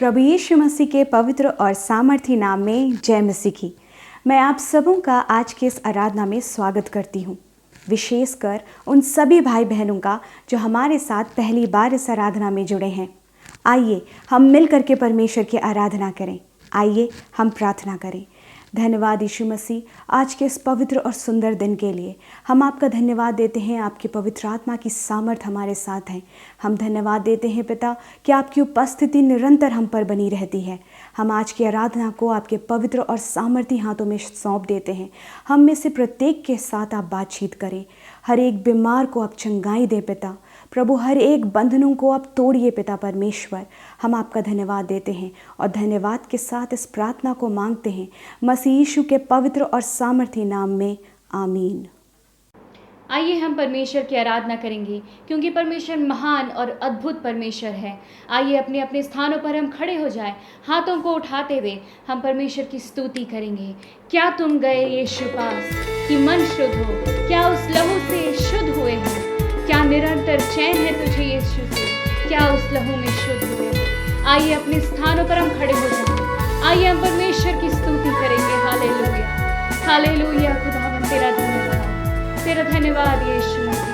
प्रभु यीशु मसीह के पवित्र और सामर्थी नाम में जय मसीह की। मैं आप सबों का आज के इस आराधना में स्वागत करती हूँ, विशेषकर उन सभी भाई बहनों का जो हमारे साथ पहली बार इस आराधना में जुड़े हैं। आइए हम मिल करके परमेश्वर की आराधना करें। आइए हम प्रार्थना करें। धन्यवाद यीशु मसीह, आज के इस पवित्र और सुंदर दिन के लिए हम आपका धन्यवाद देते हैं। आपकी पवित्र आत्मा की सामर्थ हमारे साथ है। हम धन्यवाद देते हैं पिता कि आपकी उपस्थिति निरंतर हम पर बनी रहती है। हम आज की आराधना को आपके पवित्र और सामर्थी हाथों में सौंप देते हैं। हम में से प्रत्येक के साथ आप बातचीत करें। हर एक बीमार को आप चंगाई दें पिता प्रभु, हर एक बंधनों को आप तोड़िए पिता परमेश्वर। हम आपका धन्यवाद देते हैं और धन्यवाद के साथ इस प्रार्थना को मांगते हैं मसीह यीशु के पवित्र और सामर्थी नाम में, आमीन। आइए हम परमेश्वर की आराधना करेंगे क्योंकि परमेश्वर महान और अद्भुत परमेश्वर है। आइए अपने अपने स्थानों पर हम खड़े हो जाएं, हाथों को उठाते हुए हम परमेश्वर की स्तुति करेंगे। क्या तुम गए यीशु पास कि मन शुद्ध हो, क्या उस लहू से शुद्ध हुए हो? क्या निरंतर चैन है तुझे यीशु से, क्या उस लहू में शुद्ध हुए हो? आइए अपने स्थानों पर हम खड़े हो जाएं। आइए हम परमेश्वर की स्तुति करेंगे। Hallelujah, hallelujah. खुदावन तेरा धन्यवाद, तेरा धन्यवाद यीशु मसीह।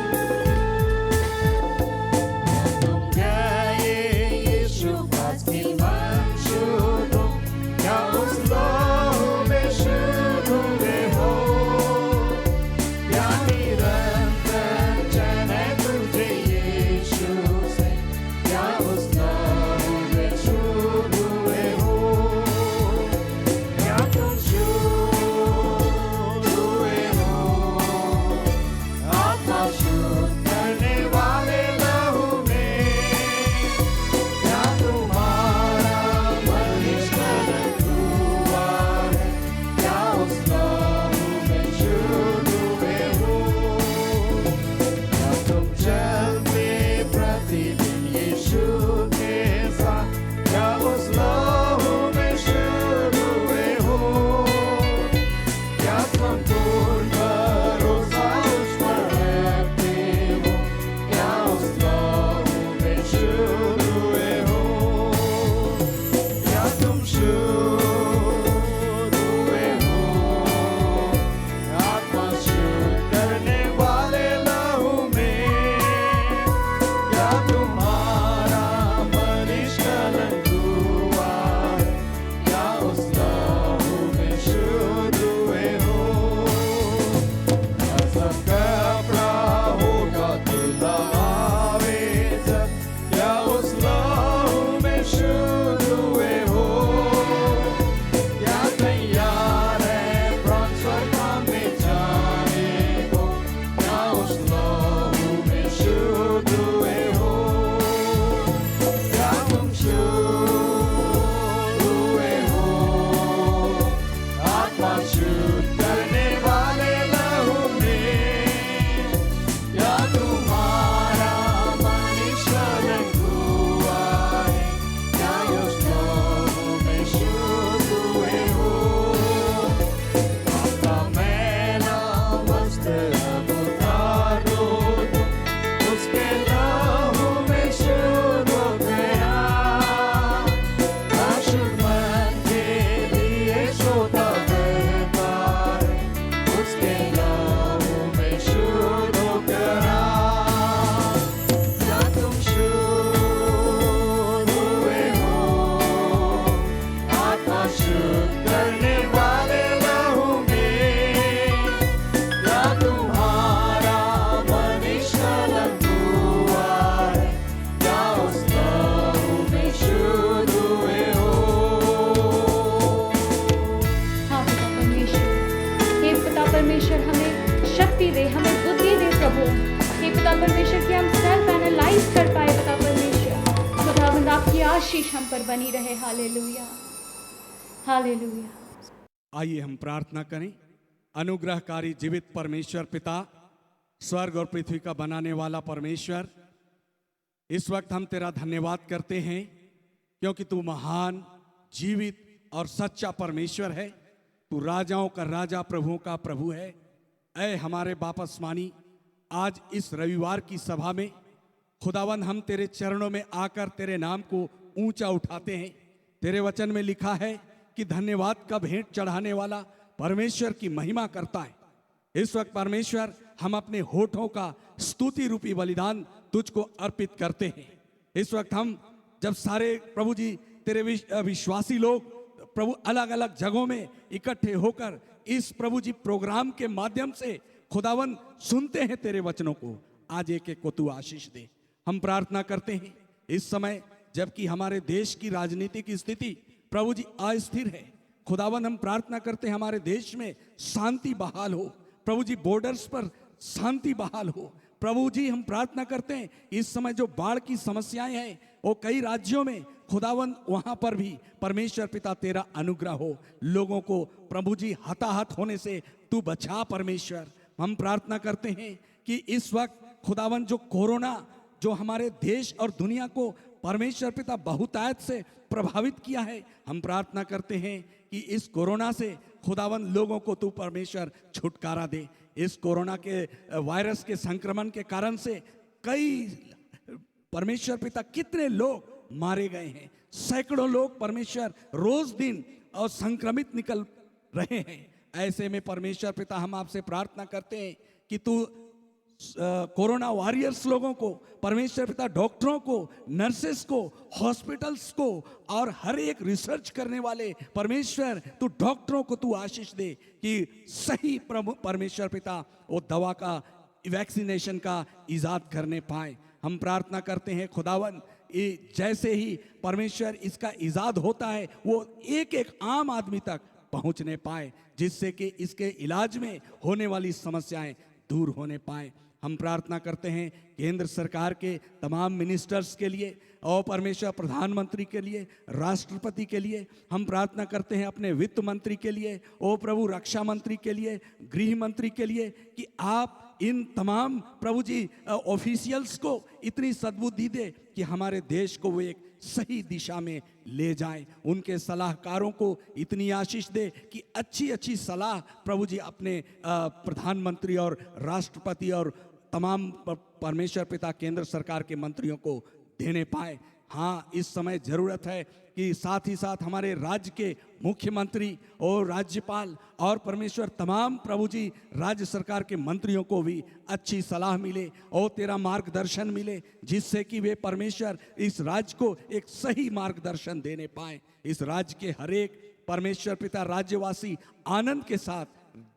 आशीष हम पर बनी रहे। Hallelujah, hallelujah. आइए हम प्रार्थना करें। अनुग्रहकारी जीवित परमेश्वर पिता, स्वर्ग और पृथ्वी का बनाने वाला परमेश्वर, इस वक्त हम तेरा धन्यवाद करते हैं क्योंकि तू महान, जीवित और सच्चा परमेश्वर है। तू राजाओं का राजा, प्रभुओं का प्रभु है। ऐ हमारे बाप आसमानी, आज इस रविवार की सभा में खुदावन हम तेरे चरणों में आकर तेरे नाम को ऊंचा उठाते हैं। तेरे वचन में लिखा है कि धन्यवाद का भेंट चढ़ाने वाला परमेश्वर की महिमा करता है। इस वक्त परमेश्वर हम अपने होठों का स्तुति रूपी बलिदान तुझको अर्पित करते हैं। इस वक्त हम जब सारे प्रभु जी तेरे विश्वासी लोग प्रभु अलग अलग जगहों में इकट्ठे होकर इस प्रभु जी प्रोग्राम के माध्यम से खुदावन सुनते हैं तेरे वचनों को, आज एक एक को तू आशीष दे। हम प्रार्थना करते हैं इस समय जबकि हमारे देश की राजनीति की स्थिति प्रभु जी अस्थिर है, खुदावन हम प्रार्थना करते हैं हमारे देश में शांति बहाल हो, प्रभु जी बॉर्डर्स पर शांति बहाल हो। प्रभु जी हम प्रार्थना करते हैं इस समय जो बाढ़ की समस्याएं हैं वो कई राज्यों में, खुदावन वहां पर भी परमेश्वर पिता तेरा अनुग्रह हो, लोगों को प्रभु जी हताहत होने से तू बचा। परमेश्वर हम प्रार्थना करते हैं कि इस वक्त खुदावन जो कोरोना जो हमारे देश और दुनिया को परमेश्वर पिता बहुतायत से प्रभावित किया है, हम प्रार्थना करते हैं कि इस कोरोना से खुदावन लोगों को तू परमेश्वर छुटकारा दे। इस कोरोना के वायरस के संक्रमण के कारण से कई परमेश्वर पिता कितने लोग मारे गए हैं, सैकड़ों लोग परमेश्वर रोज दिन और संक्रमित निकल रहे हैं। ऐसे में परमेश्वर पिता हम आपसे प्रार्थना करते हैं कि तू कोरोना वॉरियर्स लोगों को, परमेश्वर पिता डॉक्टरों को, नर्सेस को, हॉस्पिटल्स को और हर एक रिसर्च करने वाले परमेश्वर तू डॉक्टरों को तू आशीष दे कि सही परमेश्वर पिता वो दवा का वैक्सीनेशन का इजाद करने पाए। हम प्रार्थना करते हैं खुदावन जैसे ही परमेश्वर इसका इजाद होता है वो एक एक आम आदमी तक पहुंचने पाए, जिससे कि इसके इलाज में होने वाली समस्याएं दूर होने पाए। हम प्रार्थना करते हैं केंद्र सरकार के तमाम मिनिस्टर्स के लिए और परमेश्वर प्रधानमंत्री के लिए, राष्ट्रपति के लिए। हम प्रार्थना करते हैं अपने वित्त मंत्री के लिए, ओ प्रभु रक्षा मंत्री के लिए, गृह मंत्री के लिए कि आप इन तमाम प्रभु जी ऑफिशियल्स को इतनी सद्बुद्धि दे कि हमारे देश को वो एक सही दिशा में ले जाएं। उनके सलाहकारों को इतनी आशीष दे कि अच्छी अच्छी सलाह प्रभु जी अपने प्रधानमंत्री और राष्ट्रपति और तमाम परमेश्वर पिता केंद्र सरकार के मंत्रियों को देने पाए। हाँ, इस समय जरूरत है कि साथ ही साथ हमारे राज्य के मुख्यमंत्री और राज्यपाल और परमेश्वर तमाम प्रभु जी राज्य सरकार के मंत्रियों को भी अच्छी सलाह मिले और तेरा मार्गदर्शन मिले, जिससे कि वे परमेश्वर इस राज्य को एक सही मार्गदर्शन देने पाए। इस राज्य के हर एक परमेश्वर पिता राज्यवासी आनंद के साथ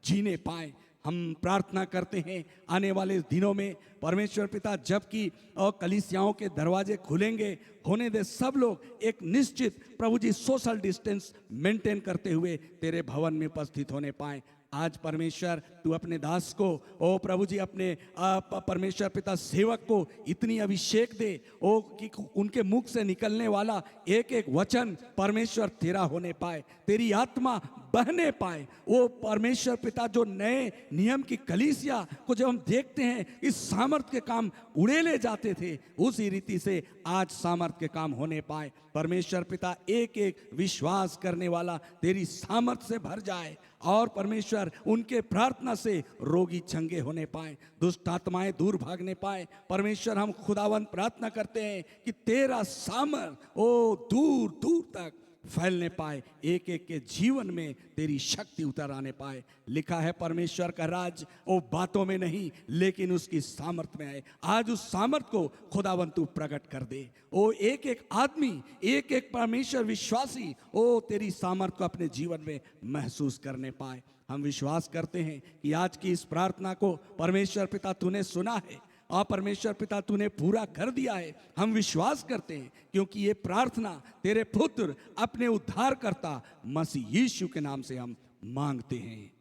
जीने पाए। हम प्रार्थना करते हैं आने वाले दिनों में परमेश्वर पिता जबकि और कलीसियाओं के दरवाजे खुलेंगे, होने दे सब लोग एक निश्चित प्रभु जी सोशल डिस्टेंस मेंटेन करते हुए तेरे भवन में उपस्थित होने पाए। आज परमेश्वर तू अपने दास को, ओ प्रभु जी अपने परमेश्वर पिता सेवक को इतनी अभिषेक दे ओ कि उनके मुख से निकलने वाला एक एक वचन परमेश्वर तेरा होने पाए, तेरी आत्मा बहने पाए। वो परमेश्वर पिता जो नए नियम की कलीसिया को जब हम देखते हैं इस सामर्थ के काम उड़ेले जाते थे, उसी रीति से आज सामर्थ के काम होने पाए। परमेश्वर पिता एक एक विश्वास करने वाला तेरी सामर्थ से भर जाए और परमेश्वर उनके प्रार्थना से रोगी चंगे होने पाए, दुष्ट आत्माएं दूर भागने पाए। परमेश्वर हम खुदावन प्रार्थना करते हैं कि तेरा सामर्थ ओ दूर दूर तक फैलने पाए, एक एक के जीवन में तेरी शक्ति उतर आने पाए। लिखा है परमेश्वर का राज ओ बातों में नहीं लेकिन उसकी सामर्थ में है। आज उस सामर्थ को खुदावन तू प्रकट कर दे। ओ एक एक आदमी, एक एक परमेश्वर विश्वासी ओ तेरी सामर्थ को अपने जीवन में महसूस करने पाए। हम विश्वास करते हैं कि आज की इस प्रार्थना को परमेश्वर पिता तूने सुना है और परमेश्वर पिता तूने पूरा कर दिया है। हम विश्वास करते हैं क्योंकि ये प्रार्थना तेरे पुत्र अपने उद्धारकर्ता मसीह यीशु के नाम से हम मांगते हैं,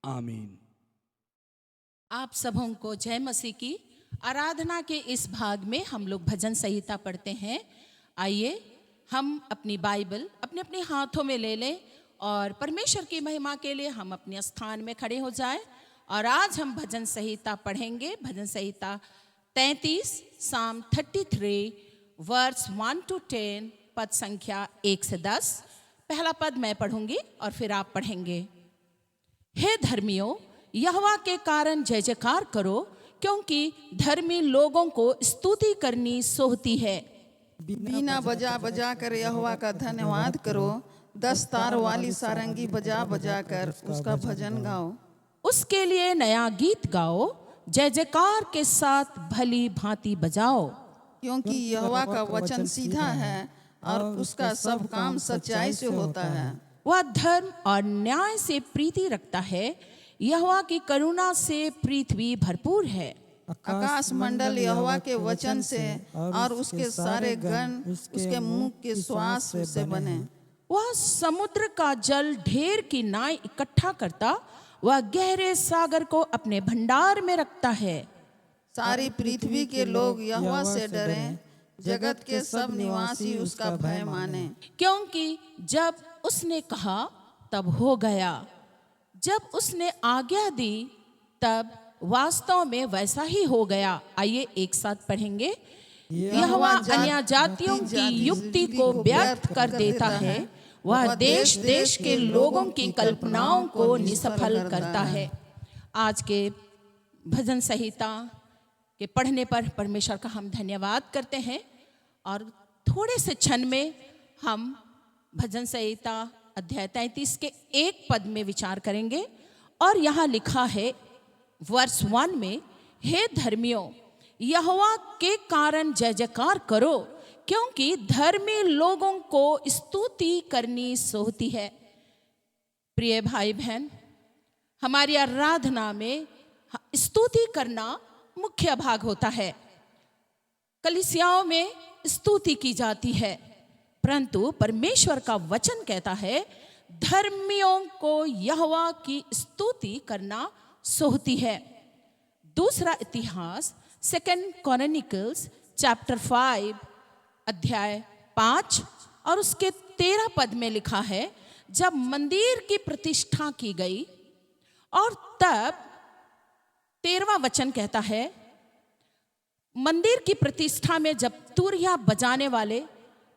आमीन। आप सबों को जय मसीह की। आराधना के इस भाग में हम लोग भजन संहिता पढ़ते हैं। आइए हम अपनी बाइबल अपने अपने हाथों में ले लें और परमेश्वर की महिमा के लिए हम अपने स्थान में खड़े हो जाएं और आज हम भजन संहिता पढ़ेंगे। भजन संहिता 33 साम 33 वर्स 1 to 10, पद संख्या 1 से 10। पहला पद मैं पढ़ूंगी और फिर आप पढ़ेंगे। हे धर्मियों, यहोवा के कारण जय जयकार करो, क्योंकि धर्मी लोगों को स्तुति करनी सोहती है। बीना बजा बजा कर यहोवा का धन्यवाद करो, 10 तार वाली सारंगी बजा बजा कर उसका भजन गाओ। उसके लिए नया गीत गाओ, जय जयकार के साथ भली भांति बजाओ। क्योंकि यहोवा का वचन सीधा है और उसका सब काम सच्चाई से होता है। वह धर्म और न्याय से प्रीति रखता है, यहोवा की करुणा से पृथ्वी भरपूर है। आकाश मंडल यहोवा के वचन से और उसके सारे गण उसके मुंह के श्वास से बने। वह समुद्र का जल ढेर की नाई इकट्ठा करता, वह गहरे सागर को अपने भंडार में रखता है। सारी पृथ्वी के लोग यहोवा से डरें, जगत के सब निवासी उसका भय माने। क्योंकि जब उसने कहा तब हो गया, जब उसने आज्ञा दी तब वास्तव में वैसा ही हो गया। आइए एक साथ पढ़ेंगे। यहोवा अन्य जातियों की युक्ति को व्यर्थ कर देता है, वह देश देश के लोगों की कल्पनाओं को निष्फल करता है। आज के भजन संहिता के पढ़ने पर परमेश्वर का हम धन्यवाद करते हैं और थोड़े से क्षण में हम भजन संहिता अध्याय 33 के 1 पद में विचार करेंगे। और यहाँ लिखा है वर्ष 1 में, हे धर्मियों, यहोवा के कारण जय जयकार करो, क्योंकि धर्मी लोगों को स्तुति करनी सोहती है। प्रिय भाई बहन, हमारी आराधना में स्तुति करना मुख्य भाग होता है। कलीसियाओं में स्तुति की जाती है, परंतु परमेश्वर का वचन कहता है धर्मियों को यहोवा की स्तुति करना सोहती है। दूसरा इतिहास 2 क्रॉनिकल्स चैप्टर 5 अध्याय 5 और उसके 13 पद में लिखा है, जब मंदिर की प्रतिष्ठा की गई और तब 13वां वचन कहता है, मंदिर की प्रतिष्ठा में जब तुरहिया बजाने वाले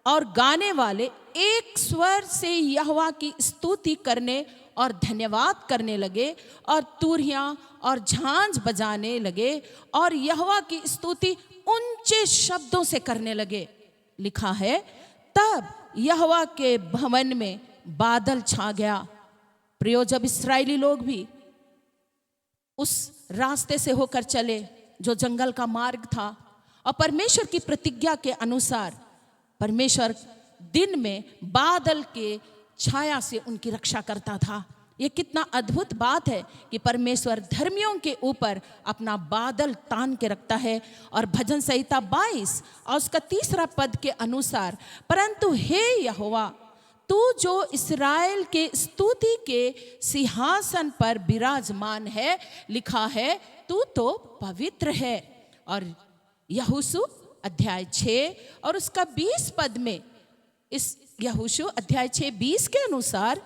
और गाने वाले एक स्वर से यहोवा की स्तुति करने और धन्यवाद करने लगे और तुरहिया और झांझ बजाने लगे और यहोवा की स्तुति ऊंचे शब्दों से करने लगे। लिखा है, तब यहोवा के भवन में बादल छा गया। प्रियो, जब इस्राएली लोग भी उस रास्ते से होकर चले जो जंगल का मार्ग था और परमेश्वर की प्रतिज्ञा के अनुसार परमेश्वर दिन में बादल के छाया से उनकी रक्षा करता था। ये कितना अद्भुत बात है कि परमेश्वर धर्मियों के ऊपर अपना बादल तान के रखता है। और भजन संहिता 22 और उसका 3 पद के अनुसार, परंतु हे यहोवा, तू जो इस्राएल के स्तुति के सिंहासन पर विराजमान है, लिखा है तू तो पवित्र है। और यहोशू अध्याय 6 और उसका 20 पद में, इस यहोशू अध्याय 6:20 के अनुसार,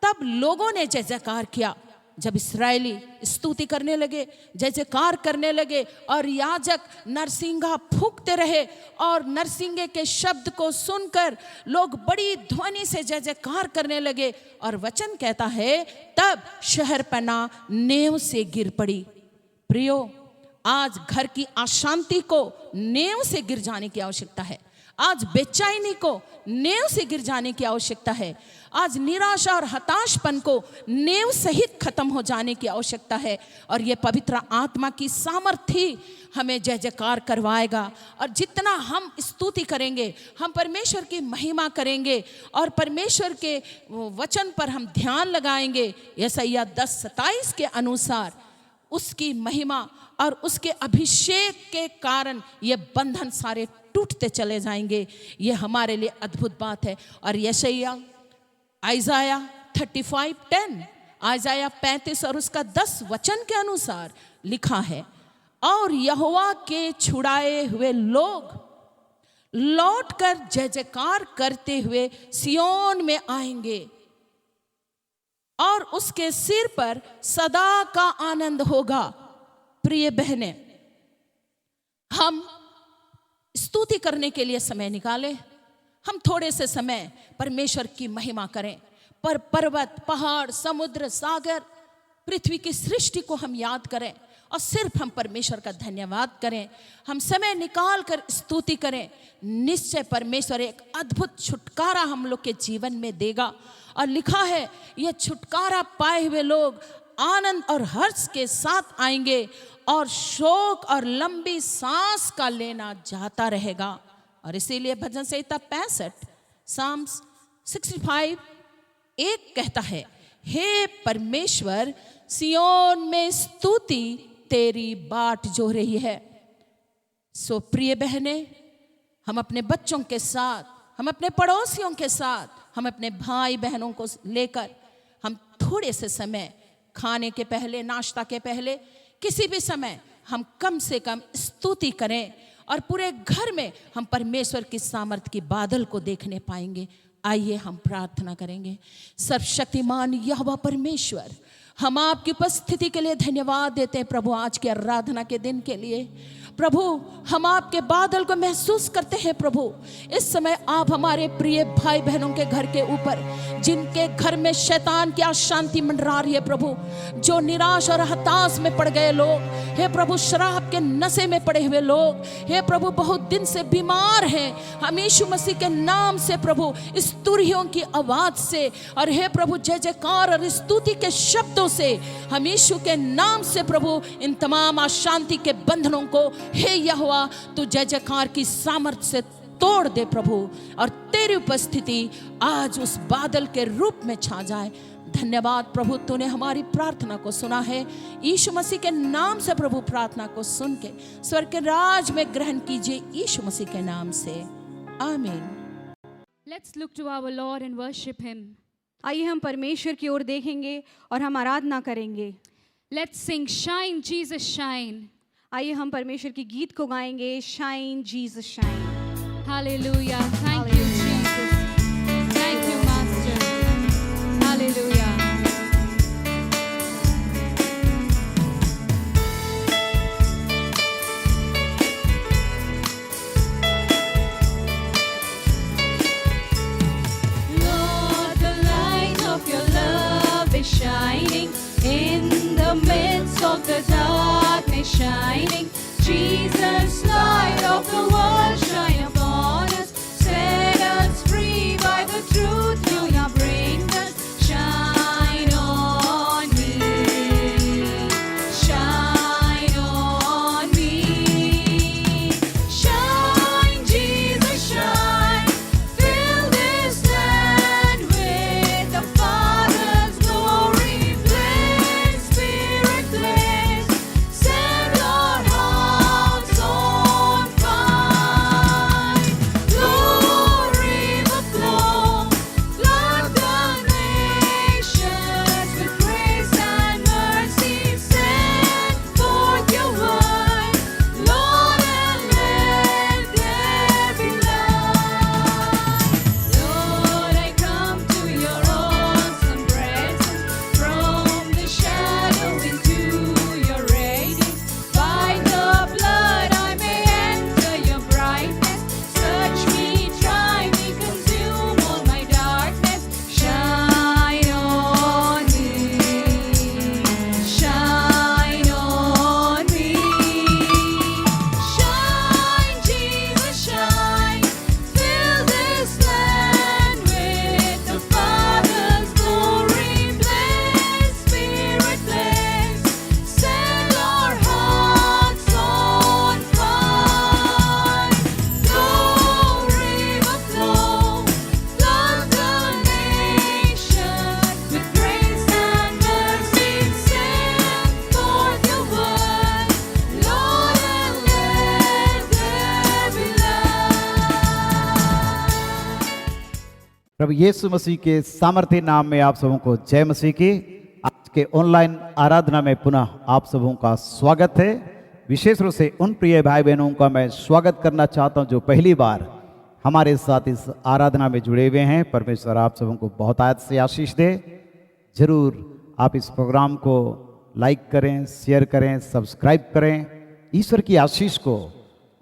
तब लोगों ने जय जयकार किया। जब इस्राएली स्तुति करने लगे, जय जयकार करने लगे और याजक नरसिंगा फूंकते रहे और नरसिंगे के शब्द को सुनकर लोग बड़ी ध्वनि से जय जयकार करने लगे। और वचन कहता है, तब शहरपना नेव से गिर पड़ी। प्रियो, आज घर की अशांति को नेव से गिर जाने की आवश्यकता है। आज बेचैनी को नेव से गिर जाने की आवश्यकता है। आज निराशा और हताशपन को नेव सहित खत्म हो जाने की आवश्यकता है। और ये पवित्र आत्मा की सामर्थ्य हमें जय जयकार करवाएगा। और जितना हम स्तुति करेंगे, हम परमेश्वर की महिमा करेंगे और परमेश्वर के वचन पर हम ध्यान लगाएंगे, यशायाह 10:27 के अनुसार उसकी महिमा और उसके अभिषेक के कारण ये बंधन सारे टूटते चले जाएंगे। ये हमारे लिए अद्भुत बात है। और यशायाह आइजाया 35:10, आइजाया 35 और उसका 10 वचन के अनुसार लिखा है, और यहोवा के छुड़ाए हुए लोग लौटकर जय जयकार करते हुए सियोन में आएंगे और उसके सिर पर सदा का आनंद होगा। प्रिय बहनें, हम स्तुति करने के लिए समय निकालें। हम थोड़े से समय परमेश्वर की महिमा करें। पर पर्वत, पहाड़, समुद्र, सागर, पृथ्वी की सृष्टि को हम याद करें और सिर्फ हम परमेश्वर का धन्यवाद करें, हम समय निकाल कर स्तुति करें, निश्चय परमेश्वर एक अद्भुत छुटकारा हम लोग के जीवन में देगा। और लिखा है यह छुटकारा पाए हुए लोग आनंद और हर्ष के साथ आएंगे और शोक और लंबी सांस का लेना जाता रहेगा। और इसीलिए भजन संहिता 65 साम्स 65 1 कहता है, हे परमेश्वर सियोन में स्तुति तेरी बाट जो रही है। सो प्रिय बहने, हम अपने बच्चों के साथ, हम अपने पड़ोसियों के साथ, हम अपने भाई बहनों को लेकर हम थोड़े से समय खाने के पहले, नाश्ता के पहले, किसी भी समय हम कम से कम स्तुति करें और पूरे घर में हम परमेश्वर की सामर्थ्य की बादल को देखने पाएंगे। आइए हम प्रार्थना करेंगे। सर्वशक्तिमान यहोवा परमेश्वर, हम आपकी उपस्थिति के लिए धन्यवाद देते हैं प्रभु, आज की आराधना के दिन के लिए। प्रभु हम आपके बादल को महसूस करते हैं प्रभु। इस समय आप हमारे प्रिय भाई बहनों के घर के ऊपर, जिनके घर में शैतान की अशांति मंडरा रही है प्रभु, जो निराश और हताश में पड़ गए लोग, हे प्रभु शराब के नशे में पड़े हुए लोग, हे प्रभु बहुत दिन से बीमार हैं, हम यीशु मसीह के नाम से प्रभु इस तुरहियों की आवाज से और हे प्रभु जय जयकार और स्तुति के शब्दों से हम यीशु के नाम से प्रभु इन तमाम अशांति के बंधनों को हे यहोवा तू जय जयकार की सामर्थ्य से तोड़ दे प्रभु, और तेरी उपस्थिति आज उस बादल के रूप में छा जाए। धन्यवाद प्रभु, तूने हमारी प्रार्थना को सुना है। यीशु मसीह के नाम से प्रभु प्रार्थना को सुन के स्वर्ग के राज में ग्रहण कीजिए, यीशु मसीह के नाम से आमीन। Let's look to our Lord and worship Him. आइए हम परमेश्वर की ओर देखेंगे और हम आराधना करेंगे। Let's sing, Shine, Jesus, Shine. आइए हम परमेश्वर की गीत को गाएंगे, shine Jesus shine. Hallelujah. Thank you, Jesus. Thank you, Master. Hallelujah. Lord, the light of your love is shining in the midst of the darkness shining. Jesus, light of the world, shine upon us. Set us free by the truth you now bring us. Shine on me. Shine on me. Shine, Jesus, shine. Fill this land with the Father's glory. Bless, Spirit, bless. Set our hearts on fire. Glory will flow. Flood the nations with grace and mercy. Send forth your word, Lord, and let there be light. Lord, I come to your awesome presence. From the shadow into your radiance. By the blood I may enter your brightness. Search me, try me, consume all my darkness. Shine on me. Shine on me. Shine, Jesus, shine. Fill this land with the Father's glory. Bless, Spirit, bless. Set our hearts on fire. Glory will flow. Flood the nations with grace and mercy. Send forth your word, Lord, and let there be light. प्रभु यीशु मसीह के सामर्थ्य नाम में आप सबों को जय मसीह की। आज के ऑनलाइन आराधना में पुनः आप सबों का स्वागत है। विशेष रूप से उन प्रिय भाई बहनों का मैं स्वागत करना चाहता हूं जो पहली बार हमारे साथ इस आराधना में जुड़े हुए हैं। परमेश्वर आप सबों को बहुत आयत से आशीष दे। जरूर आप इस प्रोग्राम को लाइक करें, शेयर करें, सब्सक्राइब करें। ईश्वर की आशीष को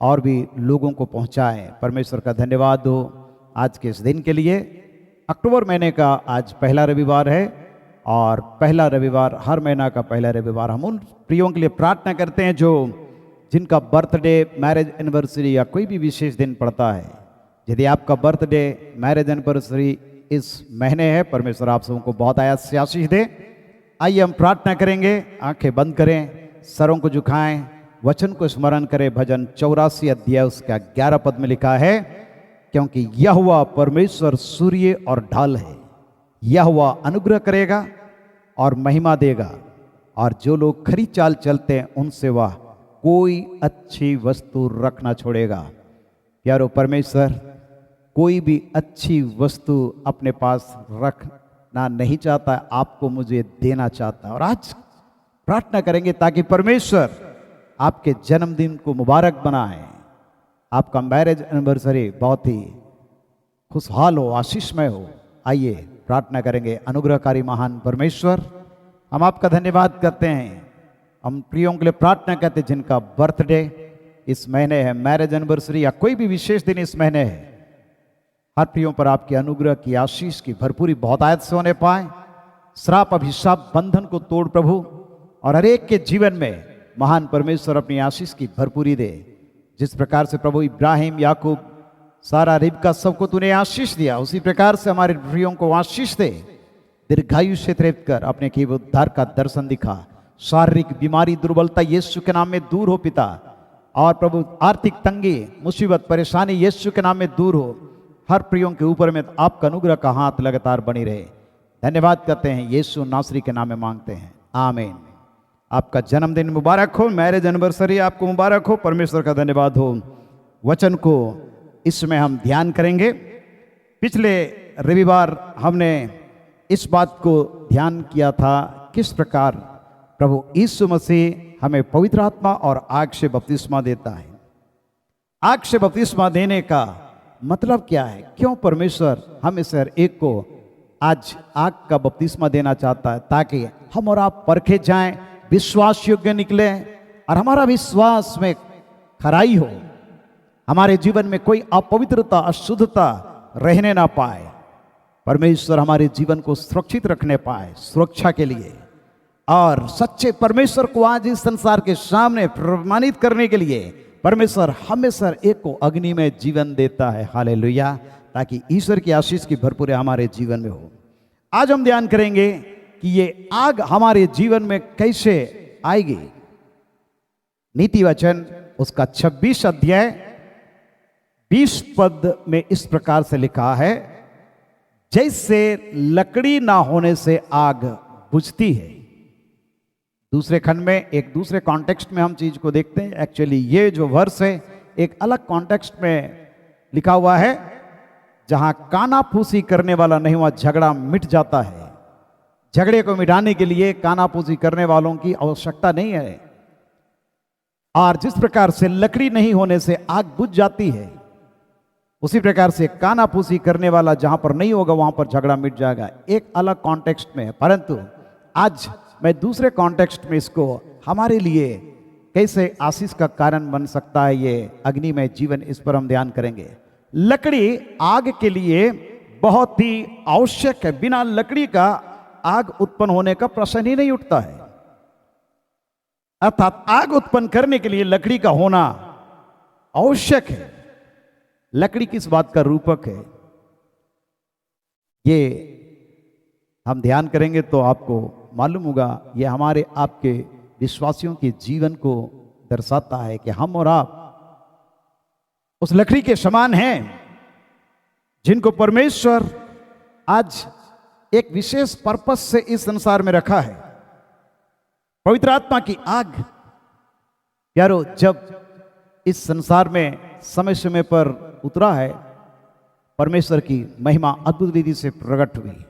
और भी लोगों को पहुंचाएं। परमेश्वर का धन्यवाद दो आज के इस दिन के लिए। अक्टूबर महीने का आज पहला रविवार है और पहला रविवार, हर महीना का पहला रविवार हम उन प्रियों के लिए प्रार्थना करते हैं जो जिनका बर्थडे, मैरिज एनिवर्सरी या कोई भी विशेष दिन पड़ता है। यदि आपका बर्थडे, मैरिज एनिवर्सरी इस महीने है, परमेश्वर आप सबको बहुत आयात से आशीष दे। आइए हम प्रार्थना करेंगे, आंखें बंद करें, सरों को झुकाएं, वचन को स्मरण करें। भजन 84 अध्याय उसका 11 पद में लिखा है, क्योंकि यहोवा परमेश्वर सूर्य और ढाल है, यहोवा अनुग्रह करेगा और महिमा देगा, और जो लोग खरी चाल चलते हैं उनसे वह कोई अच्छी वस्तु रखना छोड़ेगा। प्यारो परमेश्वर कोई भी अच्छी वस्तु अपने पास रखना नहीं चाहता, आपको मुझे देना चाहता है। और आज प्रार्थना करेंगे ताकि परमेश्वर आपके जन्मदिन को मुबारक बनाए, आपका मैरिज एनिवर्सरी बहुत ही खुशहाल हो, आशीषमय हो। आइए प्रार्थना करेंगे। अनुग्रहकारी महान परमेश्वर, हम आपका धन्यवाद करते हैं। हम प्रियों के लिए प्रार्थना करते हैं जिनका बर्थडे इस महीने है, मैरिज एनिवर्सरी या कोई भी विशेष दिन इस महीने है, हर प्रियों पर आपके अनुग्रह की, आशीष की भरपूरी बहुत आयत से होने पाए। श्राप, अभिशाप, बंधन को तोड़ प्रभु, और हर एक के जीवन में महान परमेश्वर अपनी आशीष की भरपूरी दे। जिस प्रकार से प्रभु इब्राहिम, याकूब, सारा, रिबका सबको तूने आशीष दिया, उसी प्रकार से हमारे प्रियों को आशीष दे। दीर्घायु से तृप्त कर, अपने की उद्धार का दर्शन दिखा। शारीरिक बीमारी, दुर्बलता यीशु के नाम में दूर हो पिता। और प्रभु आर्थिक तंगी, मुसीबत, परेशानी यीशु के नाम में दूर हो। हर प्रियों के ऊपर में आपका अनुग्रह का हाथ लगातार बनी रहे। धन्यवाद करते हैं, यीशु नासरी के नाम में मांगते हैं, आमीन। आपका जन्मदिन मुबारक हो, मैरिज एनिवर्सरी आपको मुबारक हो, परमेश्वर का धन्यवाद हो। वचन को इसमें हम ध्यान करेंगे। पिछले रविवार हमने इस बात को ध्यान किया था किस प्रकार प्रभु यीशु मसीह हमें पवित्र आत्मा और आग से बपतिस्मा देता है। आग से बपतिस्मा देने का मतलब क्या है? क्यों परमेश्वर हम इस हर एक को आज आग का बपतिस्मा देना चाहता है? ताकि हम और आप परखे जाएं, विश्वास योग्य निकले, और हमारा विश्वास में खराई हो, हमारे जीवन में कोई अपवित्रता, अशुद्धता रहने ना पाए। परमेश्वर हमारे जीवन को सुरक्षित रखने पाए, सुरक्षा के लिए, और सच्चे परमेश्वर को आज इस संसार के सामने प्रमाणित करने के लिए परमेश्वर हमेशा एक को अग्नि में जीवन देता है। हालेलुया, ताकि ईश्वर की आशीष की भरपूरी हमारे जीवन में हो। आज हम ध्यान करेंगे कि ये आग हमारे जीवन में कैसे आएगी। नीति वचन उसका 26 अध्याय 20 पद में इस प्रकार से लिखा है, जैसे लकड़ी ना होने से आग बुझती है। दूसरे खंड में एक दूसरे कॉन्टेक्स्ट में हम चीज को देखते हैं। एक्चुअली ये जो वर्स है एक अलग कॉन्टेक्स्ट में लिखा हुआ है, जहां कानाफूसी करने वाला नहीं हुआ झगड़ा मिट जाता है। झगड़े को मिटाने के लिए कानाफूसी करने वालों की आवश्यकता नहीं है। और जिस प्रकार से लकड़ी नहीं होने से आग बुझ जाती है, उसी प्रकार से कानाफूसी करने वाला जहां पर नहीं होगा वहां पर झगड़ा मिट जाएगा। एक अलग कॉन्टेक्स्ट में, परंतु आज मैं दूसरे कॉन्टेक्स्ट में इसको हमारे लिए कैसे आशीष का कारण बन सकता है, ये अग्नि में जीवन, इस पर हम ध्यान करेंगे। लकड़ी आग के लिए बहुत ही आवश्यक है। बिना लकड़ी का आग उत्पन्न होने का प्रश्न ही नहीं उठता है। अर्थात आग उत्पन्न करने के लिए लकड़ी का होना आवश्यक है। लकड़ी किस बात का रूपक है, ये हम ध्यान करेंगे तो आपको मालूम होगा। ये हमारे आपके विश्वासियों के जीवन को दर्शाता है कि हम और आप उस लकड़ी के समान हैं जिनको परमेश्वर आज एक विशेष पर्पस से इस संसार में रखा है। पवित्र आत्मा की आग, यारो, जब इस संसार में समय समय पर उतरा है, परमेश्वर की महिमा अद्भुत रीति से प्रकट हुई।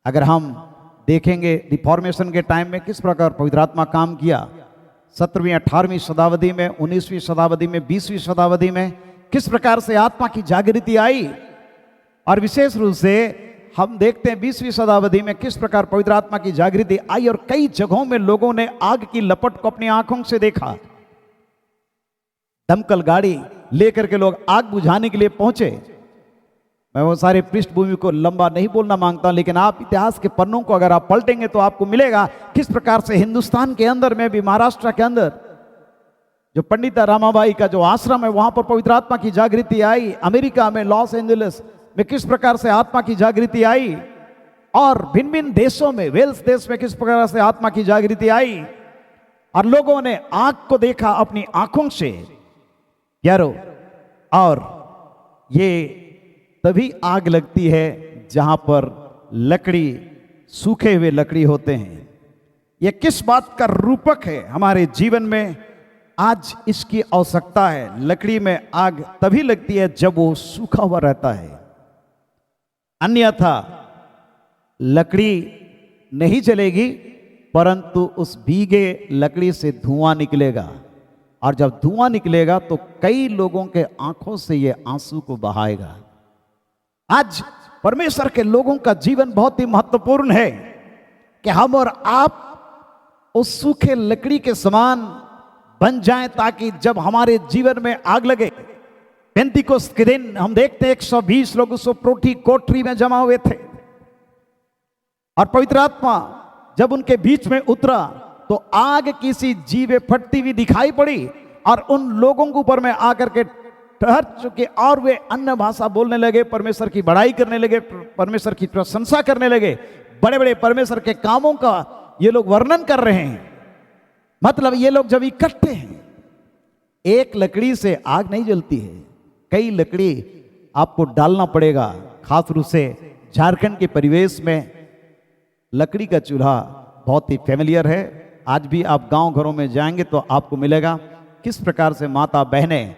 अगर हम देखेंगे रिफॉर्मेशन के टाइम में किस प्रकार पवित्र आत्मा काम किया, 17वीं 18वीं शताब्दी में, 19वीं शताब्दी में, 20वीं शताब्दी में किस प्रकार से आत्मा की जागृति आई, और विशेष रूप से हम देखते हैं 20वीं शताब्दी में किस प्रकार पवित्र आत्मा की जागृति आई, और कई जगहों में लोगों ने आग की लपट को अपनी आंखों से देखा। दमकल गाड़ी लेकर के लोग आग बुझाने के लिए पहुंचे। मैं वो सारे पृष्ठभूमि को लंबा नहीं बोलना मांगता हूं, लेकिन आप इतिहास के पन्नों को अगर आप पलटेंगे तो आपको मिलेगा किस प्रकार से हिंदुस्तान के अंदर में भी, महाराष्ट्र के अंदर जो पंडिता रामाबाई का जो आश्रम है वहां पर पवित्र आत्मा की जागृति आई। अमेरिका में लॉस एंजलिस में किस प्रकार से आत्मा की जागृति आई, और भिन्न भिन्न देशों में, वेल्स देश में किस प्रकार से आत्मा की जागृति आई, और लोगों ने आग को देखा अपनी आंखों से यारो। और ये तभी आग लगती है जहां पर लकड़ी, सूखे हुए लकड़ी होते हैं। यह किस बात का रूपक है हमारे जीवन में? आज इसकी आवश्यकता है। लकड़ी में आग तभी लगती है जब वो सूखा हुआ रहता है, अन्यथा लकड़ी नहीं जलेगी, परंतु उस भीगे लकड़ी से धुआं निकलेगा, और जब धुआं निकलेगा तो कई लोगों के आंखों से ये आंसू को बहाएगा। आज परमेश्वर के लोगों का जीवन बहुत ही महत्वपूर्ण है कि हम और आप उस सूखे लकड़ी के समान बन जाएं, ताकि जब हमारे जीवन में आग लगे। पेंतिकोस्त के दिन हम देखते हैं 120 लोग उस प्रोटी कोठरी में जमा हुए थे, और पवित्र आत्मा जब उनके बीच में उतरा तो आग किसी जीवे फटती हुई दिखाई पड़ी, और उन लोगों के ऊपर में आकर के ठहर चुके, और वे अन्य भाषा बोलने लगे, परमेश्वर की बड़ाई करने लगे, परमेश्वर की प्रशंसा करने लगे। बड़े बड़े परमेश्वर के कामों का ये लोग वर्णन कर रहे हैं। मतलब ये लोग जब इकट्ठे हैं, एक लकड़ी से आग नहीं जलती है, कई लकड़ी आपको डालना पड़ेगा। खास रूप से झारखंड के परिवेश में लकड़ी का चूल्हा बहुत ही फेमिलियर है। आज भी आप गांव घरों में जाएंगे तो आपको मिलेगा किस प्रकार से माता बहनें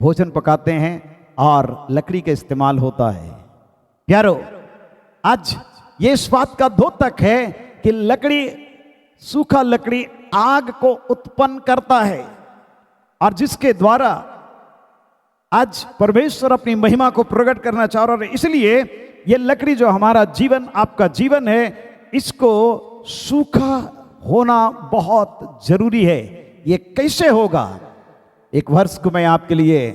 भोजन पकाते हैं और लकड़ी का इस्तेमाल होता है। प्यारो, आज ये इस बात का द्योतक है कि लकड़ी, सूखा लकड़ी आग को उत्पन्न करता है, और जिसके द्वारा आज परमेश्वर अपनी महिमा को प्रकट करना चाह रहा है। इसलिए ये लकड़ी जो हमारा जीवन, आपका जीवन है, इसको सूखा होना बहुत जरूरी है। ये कैसे होगा? एक वर्ष को मैं आपके लिए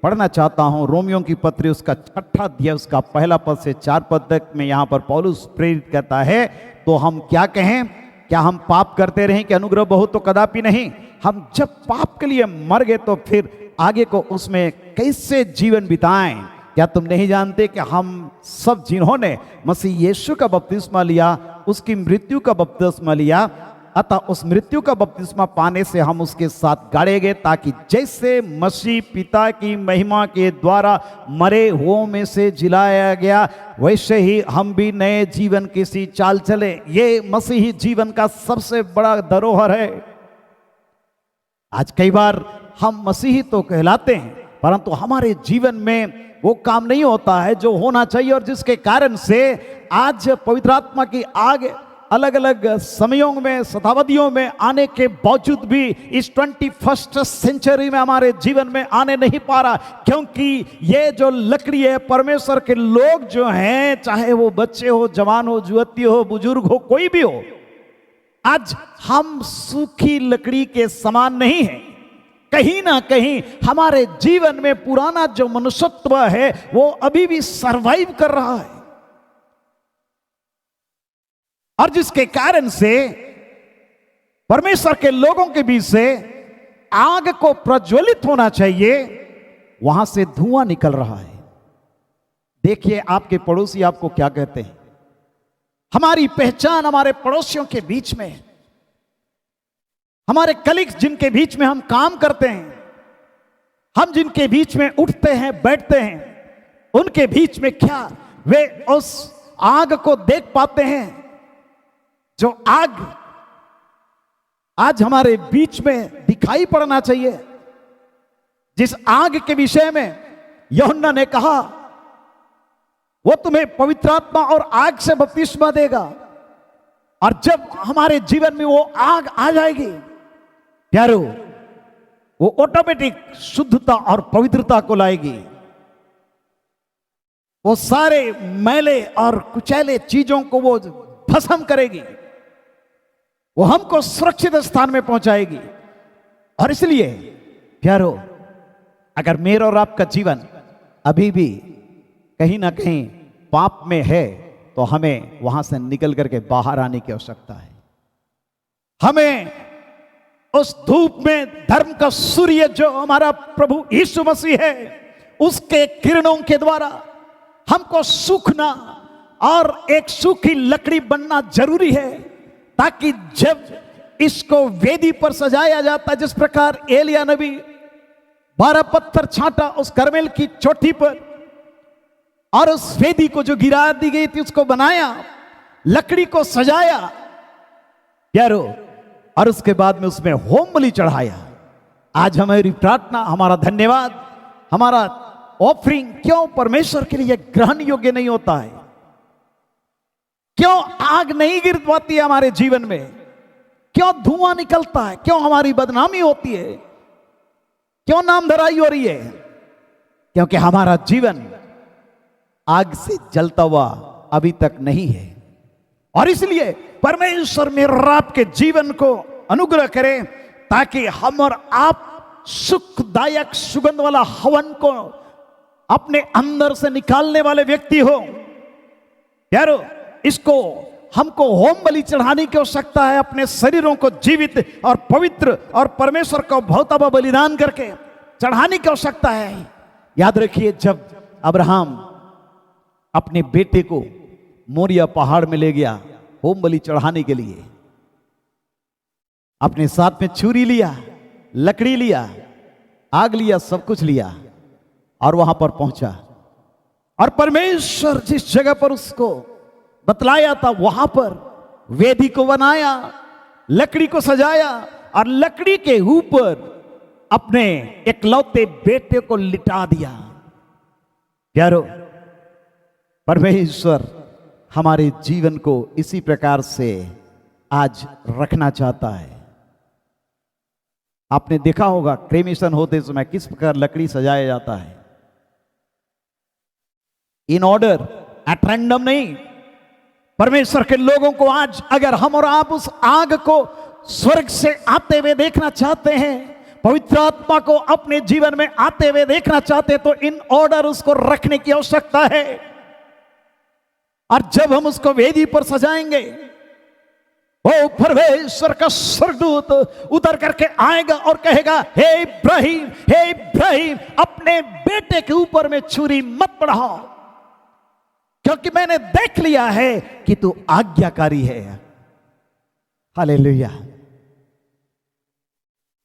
पढ़ना चाहता हूं। रोमियों की पत्री उसका 6 अध्याय उसका 1 पद से 4 पद तक में यहां पर पौलुस प्रेरित करता है। तो हम क्या कहें? क्या हम पाप करते रहें कि अनुग्रह बहुत? तो कदापि नहीं। हम जब पाप के लिए मर गए तो फिर आगे को उसमें कैसे जीवन बिताएं? क्या तुम नहीं जानते कि हम सब जिन्होंने मसीह यीशु का बपतिस्मा लिया, उसकी मृत्यु का बपतिस्मा लिया, अतः उस मृत्यु का बपतिस्मा पाने से हम उसके साथ गाड़े गए, ताकि जैसे मसीह पिता की महिमा के द्वारा मरे हुओं में से जिलाया गया, वैसे ही हम भी नए जीवन की सी चाल चले। ये मसीही जीवन का सबसे बड़ा धरोहर है। आज कई बार हम मसीही तो कहलाते हैं, परंतु हमारे जीवन में वो काम नहीं होता है जो होना चाहिए, और जिसके कारण से आज पवित्र आत्मा की आग अलग अलग समयों में, शताब्दियों में आने के बावजूद भी इस 21st सेंचुरी में हमारे जीवन में आने नहीं पा रहा, क्योंकि ये जो लकड़ी है, परमेश्वर के लोग जो हैं, चाहे वो बच्चे हो, जवान हो, युवती हो, बुजुर्ग हो, कोई भी हो, आज हम सूखी लकड़ी के समान नहीं हैं। कहीं ना कहीं हमारे जीवन में पुराना जो मनुष्यत्व है वो अभी भी सरवाइव कर रहा है, और जिसके कारण से परमेश्वर के लोगों के बीच से आग को प्रज्वलित होना चाहिए, वहां से धुआं निकल रहा है। देखिए आपके पड़ोसी आपको क्या कहते हैं। हमारी पहचान हमारे पड़ोसियों के बीच में, हमारे कलीग्स जिनके बीच में हम काम करते हैं, हम जिनके बीच में उठते हैं बैठते हैं, उनके बीच में क्या वे उस आग को देख पाते हैं? जो आग आज हमारे बीच में दिखाई पड़ना चाहिए, जिस आग के विषय में यूहन्ना ने कहा वो तुम्हें पवित्र आत्मा और आग से बपतिस्मा देगा, और जब हमारे जीवन में वो आग आ जाएगी प्यारो, वो ऑटोमेटिक शुद्धता और पवित्रता को लाएगी। वो सारे मैले और कुचैले चीजों को वो भस्म करेगी, वो हमको सुरक्षित स्थान में पहुंचाएगी। और इसलिए प्यारो, अगर मेरा और आपका जीवन अभी भी कहीं ना कहीं पाप में है तो हमें वहां से निकल करके बाहर आने की आवश्यकता है। हमें उस धूप में धर्म का सूर्य जो हमारा प्रभु यीशु मसीह है उसके किरणों के द्वारा हमको सूखना और एक सूखी लकड़ी बनना जरूरी है, ताकि जब इसको वेदी पर सजाया जाता, जिस प्रकार एलिया नबी 12 पत्थर छांटा उस करमेल की चोटी पर और उस वेदी को जो गिरा दी गई थी उसको बनाया, लकड़ी को सजाया प्यारो, और उसके बाद में उसमें होम बलि चढ़ाया। आज हमारी प्रार्थना, हमारा धन्यवाद, हमारा ऑफरिंग क्यों परमेश्वर के लिए ग्रहण योग्य नहीं होता है? क्यों आग नहीं गिर पाती है हमारे जीवन में? क्यों धुआं निकलता है? क्यों हमारी बदनामी होती है? क्यों नामधराई हो रही है? क्योंकि हमारा जीवन आग से जलता हुआ अभी तक नहीं है। और इसलिए परमेश्वर मेरे आपके जीवन को अनुग्रह करे, ताकि हम और आप सुखदायक सुगंध वाला हवन को अपने अंदर से निकालने वाले व्यक्ति हो। यारो, इसको हमको होम बलि चढ़ाने की आवश्यकता है, अपने शरीरों को जीवित और पवित्र और परमेश्वर को भौतावा बलिदान करके चढ़ाने की आवश्यकता है। याद रखिए, जब अब्राहम अपने बेटे को मोरिया पहाड़ में ले गया होम बलि चढ़ाने के लिए, अपने साथ में छुरी लिया, लकड़ी लिया, आग लिया, सब कुछ लिया और वहां पर पहुंचा। और परमेश्वर जिस जगह पर उसको बतलाया था वहां पर वेदी को बनाया, लकड़ी को सजाया और लकड़ी के ऊपर अपने इकलौते बेटे को लिटा दिया। प्यारो, परमेश्वर हमारे जीवन को इसी प्रकार से आज रखना चाहता है। आपने देखा होगा क्रेमेशन होते समय किस प्रकार लकड़ी सजाया जाता है, इन ऑर्डर, एट रैंडम नहीं। परमेश्वर के लोगों को आज अगर हम और आप उस आग को स्वर्ग से आते हुए देखना चाहते हैं, पवित्र आत्मा को अपने जीवन में आते हुए देखना चाहते हैं, तो इन ऑर्डर उसको रखने की आवश्यकता है। और जब हम उसको वेदी पर सजाएंगे, वो परमेश्वर का स्वर्गदूत उतर करके आएगा और कहेगा, हे इब्राहिम, हे इब्राहिम, अपने बेटे के ऊपर में छुरी मत बढ़ाओ, क्योंकि मैंने देख लिया है कि तू आज्ञाकारी है। हालेलुया।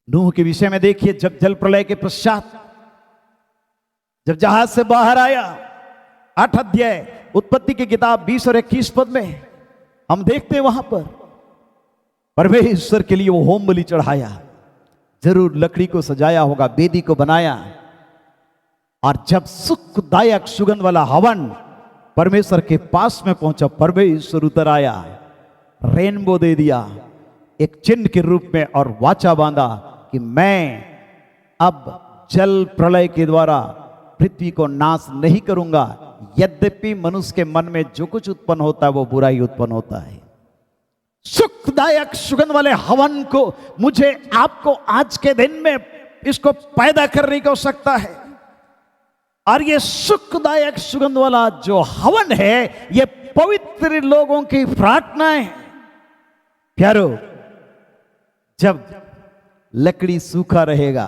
नूह के विषय में देखिए, जब जल प्रलय के पश्चात जब जहाज से बाहर आया, 8 अध्याय उत्पत्ति की किताब 20 और 21 पद में हम देखते हैं, वहां पर परमेश्वर के लिए वो होम बलि चढ़ाया, जरूर लकड़ी को सजाया होगा, वेदी को बनाया, और जब सुखदायक सुगंध वाला हवन परमेश्वर के पास में पहुंचा, परमेश्वर उतर आया, रेनबो दे दिया एक चिन्ह के रूप में और वाचा बांधा कि मैं अब जल प्रलय के द्वारा पृथ्वी को नाश नहीं करूंगा। यद्यपि मनुष्य के मन में जो कुछ उत्पन्न होता है वो बुरा ही उत्पन्न होता है। सुखदायक सुगंध वाले हवन को मुझे आपको आज के दिन में इसको पैदा करने की आवश्यकता है। और ये सुखदायक सुगंध वाला जो हवन है, ये पवित्र लोगों की प्रार्थनाएं। प्यारो, जब लकड़ी सूखा रहेगा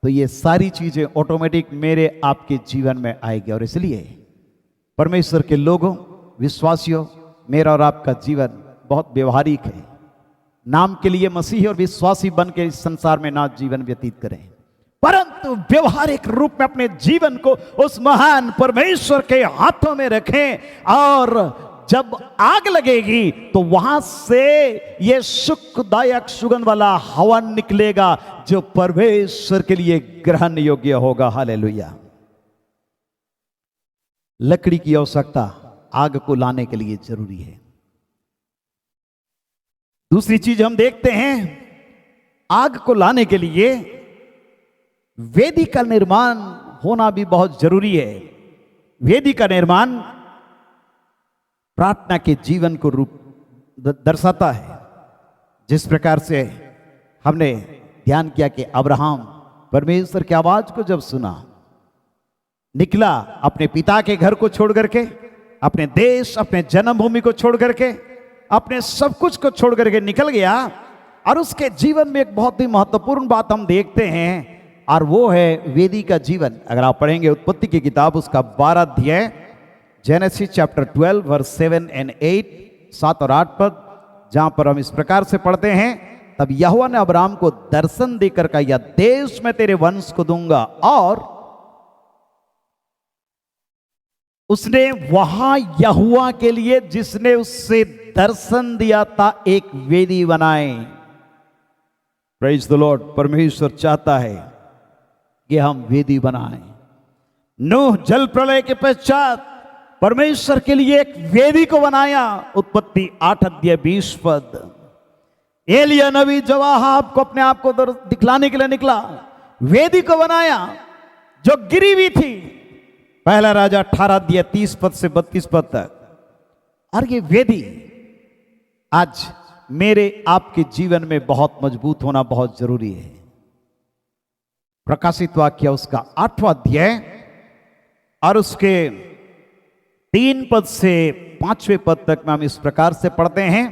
तो ये सारी चीजें ऑटोमेटिक मेरे आपके जीवन में आएगी। और इसलिए परमेश्वर के लोगों, विश्वासियों, मेरा और आपका जीवन बहुत व्यवहारिक है। नाम के लिए मसीही और विश्वासी बन के इस संसार में ना जीवन व्यतीत करें, परंतु व्यवहारिक रूप में अपने जीवन को उस महान परमेश्वर के हाथों में रखें। और जब आग लगेगी तो वहां से ये सुखदायक सुगंध वाला हवन निकलेगा जो परमेश्वर के लिए ग्रहण योग्य होगा। हालेलुया। लकड़ी की आवश्यकता आग को लाने के लिए जरूरी है। दूसरी चीज हम देखते हैं, आग को लाने के लिए वेदी का निर्माण होना भी बहुत जरूरी है। वेदी का निर्माण प्रार्थना के जीवन को रूप दर्शाता है। जिस प्रकार से हमने ध्यान किया कि अब्राहम परमेश्वर की आवाज को जब सुना, निकला अपने पिता के घर को छोड़ करके, अपने देश, अपने जन्मभूमि को छोड़ करके, अपने सब कुछ को छोड़ करके निकल गया। और उसके जीवन में एक बहुत ही महत्वपूर्ण बात हम देखते हैं, और वो है वेदी का जीवन। अगर आप पढ़ेंगे उत्पत्ति की किताब उसका 12 अध्याय, जेनेसिस चैप्टर 12 वर्स 7 and 8, 7 और 8 पद, जहां पर हम इस प्रकार से पढ़ते हैं, तब यहोवा ने अब्राम को दर्शन देकर कहा, यह देश मैं तेरे वंश को दूंगा, और उसने वहां यहोवा के लिए जिसने उससे दर्शन दिया था एक वेदी बनाई। Praise the Lord. परमेश्वर चाहता है कि हम वेदी बनाएं। नूह जल प्रलय के पश्चात परमेश्वर के लिए एक वेदी को बनाया। उत्पत्ति 8 अध्याय 20 पद। एलिया नबी जवाब को अपने आप को दिखलाने के लिए निकला, वेदी को बनाया जो गिरी हुई थी। पहला राजा 18 अध्याय 30 पद से 32 पद तक। और ये वेदी आज मेरे आपके जीवन में बहुत मजबूत होना बहुत जरूरी है। प्रकाशित वाक्य उसका 8वां अध्याय और उसके 3 पद से 5वें पद तक में हम इस प्रकार से पढ़ते हैं,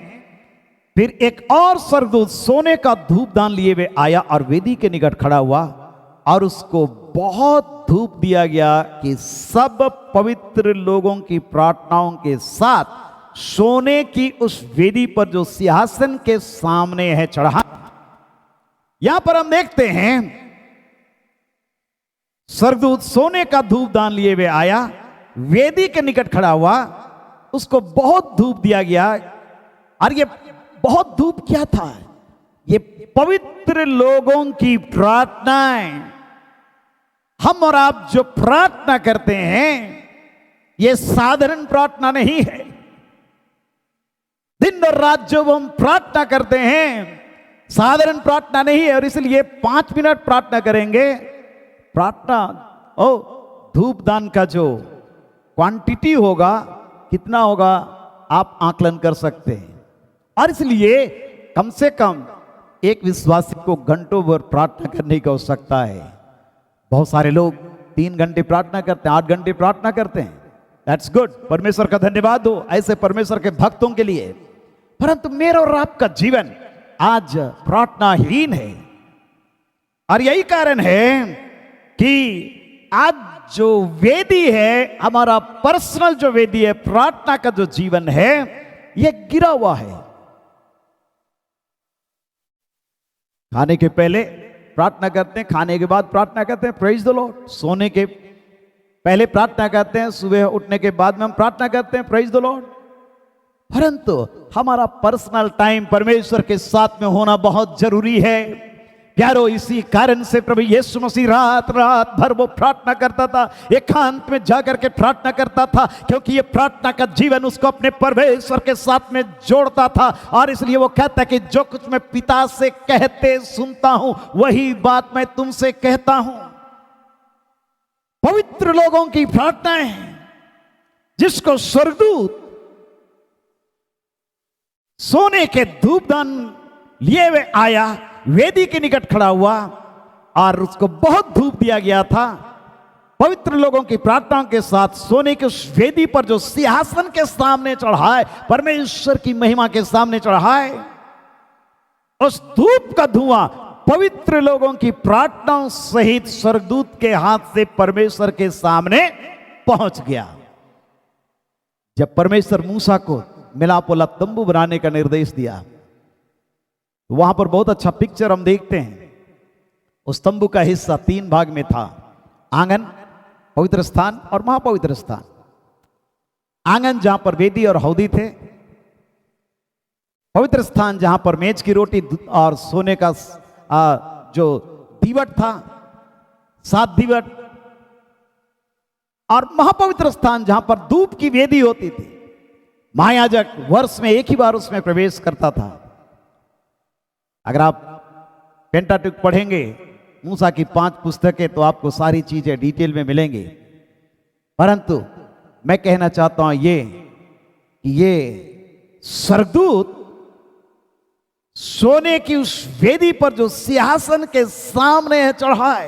फिर एक और स्वर्गदूत सोने का धूपदान लिए हुए आया और वेदी के निकट खड़ा हुआ, और उसको बहुत धूप दिया गया कि सब पवित्र लोगों की प्रार्थनाओं के साथ सोने की उस वेदी पर जो सिंहासन के सामने है चढ़ा। यहां पर हम देखते हैं स्वर्गदूत सोने का धूपदान लिए हुए आया, वेदी के निकट खड़ा हुआ, उसको बहुत धूप दिया गया। और ये बहुत धूप क्या था? ये पवित्र लोगों की प्रार्थनाएं। हम और आप जो प्रार्थना करते हैं ये साधारण प्रार्थना नहीं है। दिन और रात जो हम प्रार्थना करते हैं साधारण प्रार्थना नहीं है। और इसलिए 5 मिनट प्रार्थना करेंगे। प्रार्थना धूपदान का जो क्वांटिटी होगा, कितना होगा, आप आकलन कर सकते हैं। और इसलिए कम से कम एक विश्वासी को घंटों भर प्रार्थना करने की आवश्यकता है। बहुत सारे लोग 3 घंटे प्रार्थना करते हैं, 8 घंटे प्रार्थना करते हैं। दैट्स गुड, परमेश्वर का धन्यवाद हो ऐसे परमेश्वर के भक्तों के लिए। परंतु मेरा और आपका जीवन आज प्रार्थनाहीन है। और यही कारण है कि आज जो वेदी है, हमारा पर्सनल जो वेदी है, प्रार्थना का जो जीवन है, यह गिरा हुआ है। खाने के पहले प्रार्थना करते हैं, खाने के बाद प्रार्थना करते हैं, प्रेज द लॉर्ड। सोने के पहले प्रार्थना करते हैं, सुबह उठने के बाद में हम प्रार्थना करते हैं, प्रेज द लॉर्ड। परंतु हमारा पर्सनल टाइम परमेश्वर के साथ में होना बहुत जरूरी है। प्यारो, इसी कारण से प्रभु यीशु मसीह रात रात भर वो प्रार्थना करता था, एकांत में जाकर के प्रार्थना करता था, क्योंकि ये प्रार्थना का जीवन उसको अपने परमेश्वर के साथ में जोड़ता था। और इसलिए वो कहता है कि जो कुछ मैं पिता से कहते सुनता हूं वही बात मैं तुमसे कहता हूं। पवित्र लोगों की प्रार्थनाएं जिसको स्वर्गदूत सोने के धूपदान लिए हुए आया, वेदी के निकट खड़ा हुआ, और उसको बहुत धूप दिया गया था। पवित्र लोगों की प्रार्थनाओं के साथ सोने की उस वेदी पर जो सिंहासन के सामने चढ़ाए, परमेश्वर की महिमा के सामने चढ़ाए, उस धूप का धुआं पवित्र लोगों की प्रार्थनाओं सहित स्वर्गदूत के हाथ से परमेश्वर के सामने पहुंच गया। जब परमेश्वर मूसा को मिलाप वाला तंबू बनाने का निर्देश दिया, तो वहां पर बहुत अच्छा पिक्चर हम देखते हैं। उस तंबू का हिस्सा 3 भाग में था, आंगन, पवित्र स्थान और महापवित्र स्थान। आंगन जहां पर वेदी और हौदी थे, पवित्र स्थान जहां पर मेज की रोटी और सोने का जो दीवट था, 7 दीवट, और महापवित्र स्थान जहां पर धूप की वेदी होती थी। महायाजक वर्ष में एक ही बार उसमें प्रवेश करता था। अगर आप पेंटाटुक पढ़ेंगे, मूसा की 5 पुस्तकें, तो आपको सारी चीजें डिटेल में मिलेंगी। परंतु मैं कहना चाहता हूं कि ये स्वर्गदूत सोने की उस वेदी पर जो सिंहासन के सामने है चढ़ाए,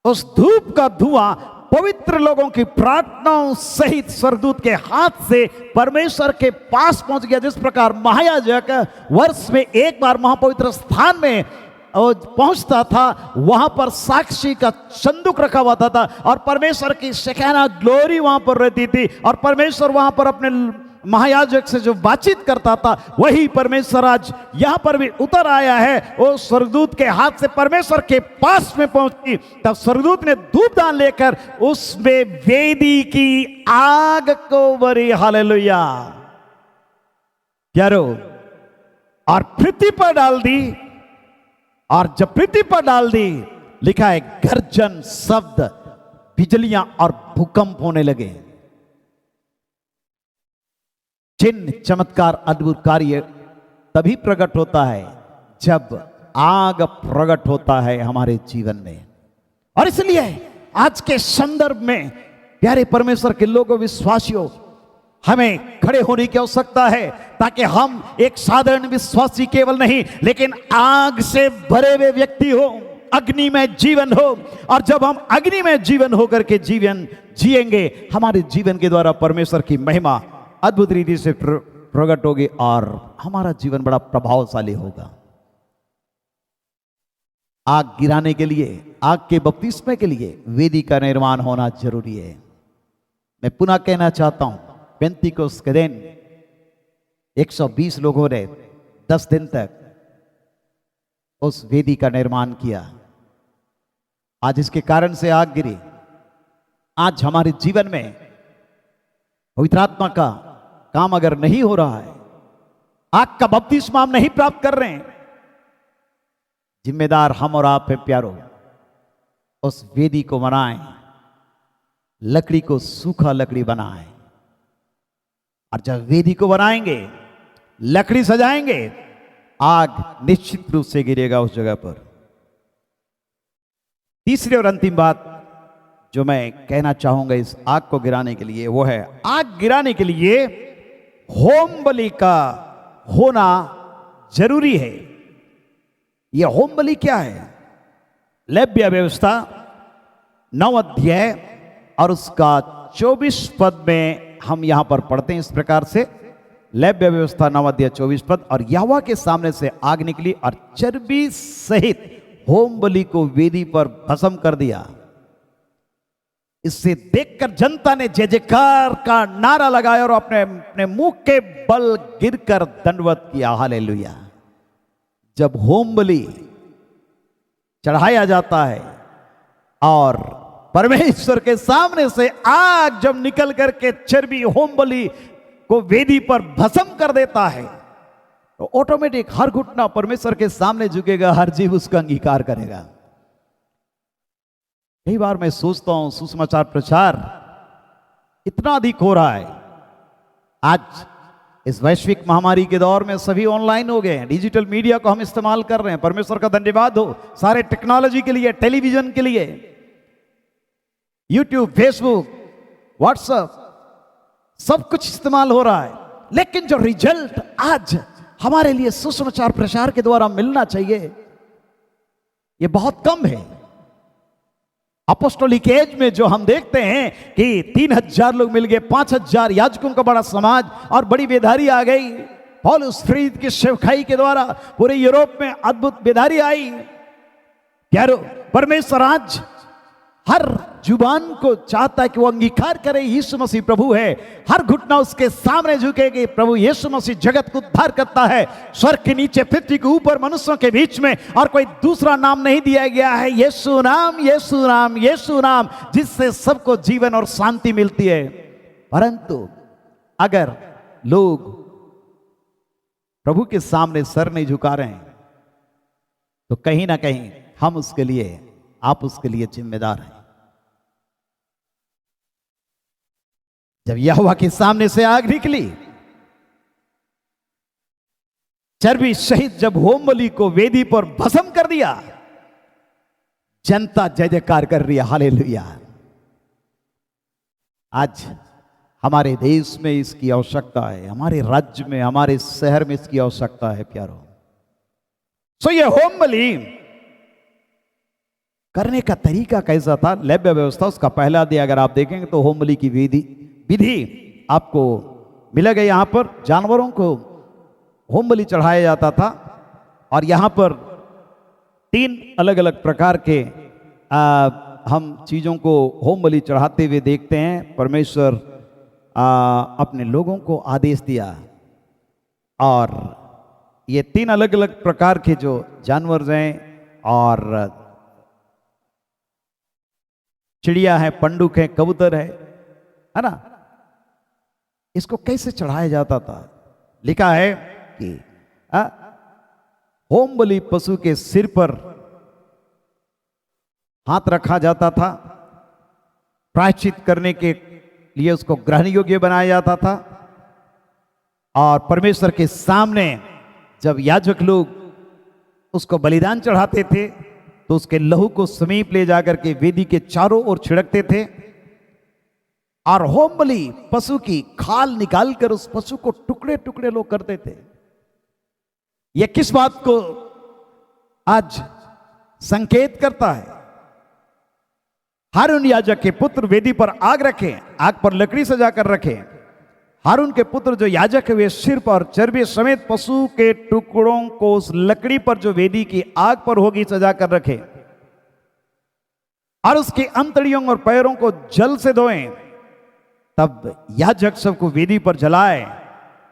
उस धूप का धुआं पवित्र लोगों की प्रार्थनाओं सहित स्वर्गदूत के हाथ से परमेश्वर के पास पहुंच गया। जिस प्रकार महायाजक वर्ष में एक बार महापवित्र स्थान में पहुंचता था, वहां पर साक्षी का संदूक रखा हुआ था और परमेश्वर की शेकना ग्लोरी वहां पर रहती थी और परमेश्वर वहां पर अपने महायाजक से जो बातचीत करता था, वही परमेश्वर आज यहां पर भी उतर आया है। वो स्वर्गदूत के हाथ से परमेश्वर के पास में पहुंची, तब स्वर्गदूत ने धूपदान लेकर उसमें वेदी की आग को भरी। हालेलुया, प्यारो, और पृथ्वी पर डाल दी। और जब पृथ्वी पर डाल दी, लिखा है गर्जन शब्द, बिजलियां और भूकंप होने लगे। चिन्ह चमत्कार अद्भुत कार्य तभी प्रकट होता है जब आग प्रकट होता है हमारे जीवन में। और इसलिए आज के संदर्भ में प्यारे परमेश्वर के लोगों, विश्वासियों, हमें खड़े होने की आवश्यकता है ताकि हम एक साधारण विश्वासी केवल नहीं, लेकिन आग से भरे हुए व्यक्ति हो, अग्नि में जीवन हो। और जब हम अग्नि में जीवन होकर के जीवन जिएंगे, हमारे जीवन के द्वारा परमेश्वर की महिमा अद्भुत रीति से प्रकट होगी और हमारा जीवन बड़ा प्रभावशाली होगा। आग गिराने के लिए, आग के बपतिस्मे के लिए वेदी का निर्माण होना जरूरी है। मैं पुनः कहना चाहता हूं, पेंतीकोस्त के दिन 120 लोगों ने 10 दिन तक उस वेदी का निर्माण किया। आज इसके कारण से आग गिरी। आज हमारे जीवन में पवित्र आत्मा का काम अगर नहीं हो रहा है, आग का बपतिस्मा हम नहीं प्राप्त कर रहे हैं, जिम्मेदार हम और आप है प्यारो। उस वेदी को बनाएं, लकड़ी को सूखा लकड़ी बनाएं, और जब वेदी को बनाएंगे, लकड़ी सजाएंगे, आग निश्चित रूप से गिरेगा उस जगह पर। तीसरी और अंतिम बात जो मैं कहना चाहूंगा इस आग को गिराने के लिए, वो है आग गिराने के लिए होम बलि का होना जरूरी है। यह होम बलि क्या है? लेव्य व्यवस्था 9 अध्याय और उसका 24 पद में हम यहां पर पढ़ते हैं इस प्रकार से। लेव्य व्यवस्था 9 अध्याय 24 पद, और यहोवा के सामने से आग निकली और चर्बी सहित होम बलि को वेदी पर भस्म कर दिया। इससे देखकर जनता ने जय जयकार का नारा लगाया और अपने अपने मुंह के बल गिरकर दंडवत किया। हालेलुया। जब होम बलि चढ़ाया जाता है और परमेश्वर के सामने से आग जब निकल करके चर्बी होम बलि को वेदी पर भस्म कर देता है, तो ऑटोमेटिक हर घुटना परमेश्वर के सामने झुकेगा, हर जीव उसका अंगीकार करेगा। कई बार मैं सोचता हूं, सुसमाचार प्रचार इतना अधिक हो रहा है। आज इस वैश्विक महामारी के दौर में सभी ऑनलाइन हो गए हैं, डिजिटल मीडिया को हम इस्तेमाल कर रहे हैं। परमेश्वर का धन्यवाद हो सारे टेक्नोलॉजी के लिए, टेलीविजन के लिए, यूट्यूब, फेसबुक, व्हाट्सएप, सब कुछ इस्तेमाल हो रहा है। लेकिन जो रिजल्ट आज हमारे लिए सुसमाचार प्रचार के द्वारा मिलना चाहिए, ये बहुत कम है। अपोस्टोलिक एज में जो हम देखते हैं कि 3000 लोग मिल गए, 5000 याजकों का बड़ा समाज और बड़ी बेदारी आ गई। पौलुस फ्रीद की सेवकाई के द्वारा पूरे यूरोप में अद्भुत बेदारी आई। प्यारो, परमेश्वर आज हर जुबान को चाहता है कि वो अंगीकार करे यीशु मसीह प्रभु है। हर घुटना उसके सामने झुकेगी। प्रभु यीशु मसीह जगत को उद्धार करता है। स्वर्ग के नीचे, पृथ्वी के ऊपर, मनुष्यों के बीच में और कोई दूसरा नाम नहीं दिया गया है। यीशु नाम, यीशु नाम, यीशु नाम, जिससे सबको जीवन और शांति मिलती है। परंतु अगर लोग प्रभु के सामने सर नहीं झुका रहे हैं, तो कहीं ना कहीं हम उसके लिए, आप उसके लिए जिम्मेदार हैं। जब यहोवा के सामने से आग निकली, चर्बी सहित जब होम बलि को वेदी पर भस्म कर दिया, जनता जय जयकार कर रही है। हालेलुया। आज हमारे देश में इसकी आवश्यकता है, हमारे राज्य में, हमारे शहर में इसकी आवश्यकता है प्यारो। सो ये होम बलि करने का तरीका कैसा था, लेव्य व्यवस्था उसका पहला अध्याय अगर आप देखेंगे तो होम बलि की विधि आपको मिलेगा। यहाँ पर जानवरों को होम बलि चढ़ाया जाता था और यहाँ पर 3 अलग अलग प्रकार के हम चीज़ों को होम बलि चढ़ाते हुए देखते हैं। परमेश्वर अपने लोगों को आदेश दिया और ये 3 अलग अलग प्रकार के जो जानवर हैं और चिड़िया है, पंडुक है, कबूतर है ना, इसको कैसे चढ़ाया जाता था। लिखा है कि होम बलि पशु के सिर पर हाथ रखा जाता था, प्रायश्चित करने के लिए उसको ग्रहण योग्य बनाया जाता था और परमेश्वर के सामने जब याजक लोग उसको बलिदान चढ़ाते थे तो उसके लहू को समीप ले जाकर के वेदी के चारों ओर छिड़कते थे और होम बलि पशु की खाल निकालकर उस पशु को टुकड़े टुकड़े लोग करते थे। यह किस बात को आज संकेत करता है? हारून याजक के पुत्र वेदी पर आग रखें, आग पर लकड़ी सजाकर रखें। हारून के पुत्र जो याजक है वे सिर पर चर्बी समेत पशु के टुकड़ों को उस लकड़ी पर जो वेदी की आग पर होगी सजा कर रखें और उसके अंतड़ियों और पैरों को जल से धोएं। तब याजक सबको वेदी पर जलाए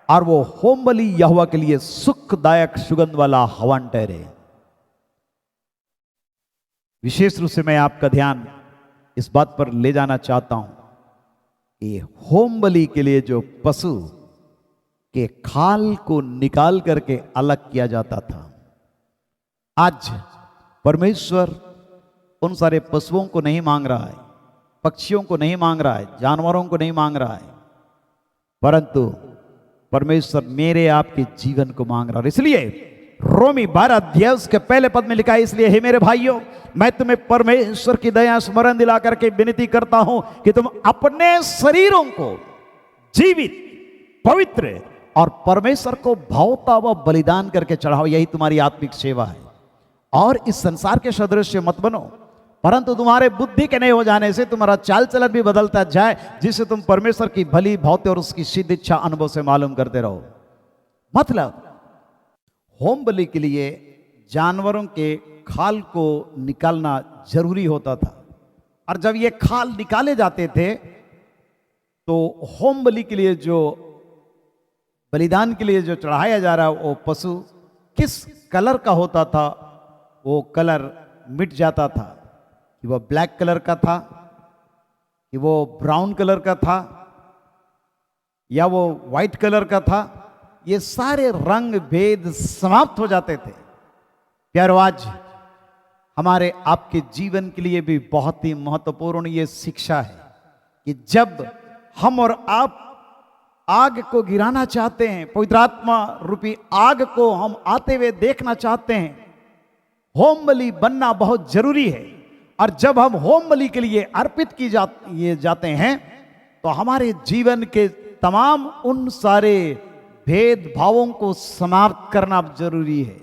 और वो होम बलि यहोवा के लिए सुखदायक सुगंध वाला हवन ठहरे। विशेष रूप से मैं आपका ध्यान इस बात पर ले जाना चाहता हूं कि होम बलि के लिए जो पशु के खाल को निकाल करके अलग किया जाता था, आज परमेश्वर उन सारे पशुओं को नहीं मांग रहा है, पक्षियों को नहीं मांग रहा है, जानवरों को नहीं मांग रहा है, परंतु परमेश्वर मेरे आपके जीवन को मांग रहा है। इसलिए रोमी 12 अध्याय उसके पहले पद में लिखा है, इसलिए हे मेरे भाइयों मैं तुम्हें परमेश्वर की दया स्मरण दिला करके विनती करता हूं कि तुम अपने शरीरों को जीवित, पवित्र और परमेश्वर को भावता हुआ बलिदान करके चढ़ाओ, यही तुम्हारी आत्मिक सेवा है। और इस संसार के सदृश्य मत बनो, परंतु तुम्हारे बुद्धि के नहीं हो जाने से तुम्हारा चाल चलन भी बदलता जाए, जिससे तुम परमेश्वर की भली भावते और उसकी सिद्ध इच्छा अनुभव से मालूम करते रहो। मतलब होम बलि के लिए जानवरों के खाल को निकालना जरूरी होता था और जब ये खाल निकाले जाते थे तो होम बलि के लिए जो बलिदान के लिए जो चढ़ाया जा रहा वो पशु किस कलर का होता था, वो कलर मिट जाता था कि वो ब्लैक कलर का था, कि वो ब्राउन कलर का था या वो वाइट कलर का था। ये सारे रंग भेद समाप्त हो जाते थे। प्यारो, आज हमारे आपके जीवन के लिए भी बहुत ही महत्वपूर्ण ये शिक्षा है कि जब हम और आप आग को गिराना चाहते हैं, पवित्र आत्मा रूपी आग को हम आते हुए देखना चाहते हैं, होम बलि बनना बहुत जरूरी है। और जब हम होम बलि के लिए अर्पित किए जाते हैं तो हमारे जीवन के तमाम उन सारे भेदभावों को समाप्त करना जरूरी है।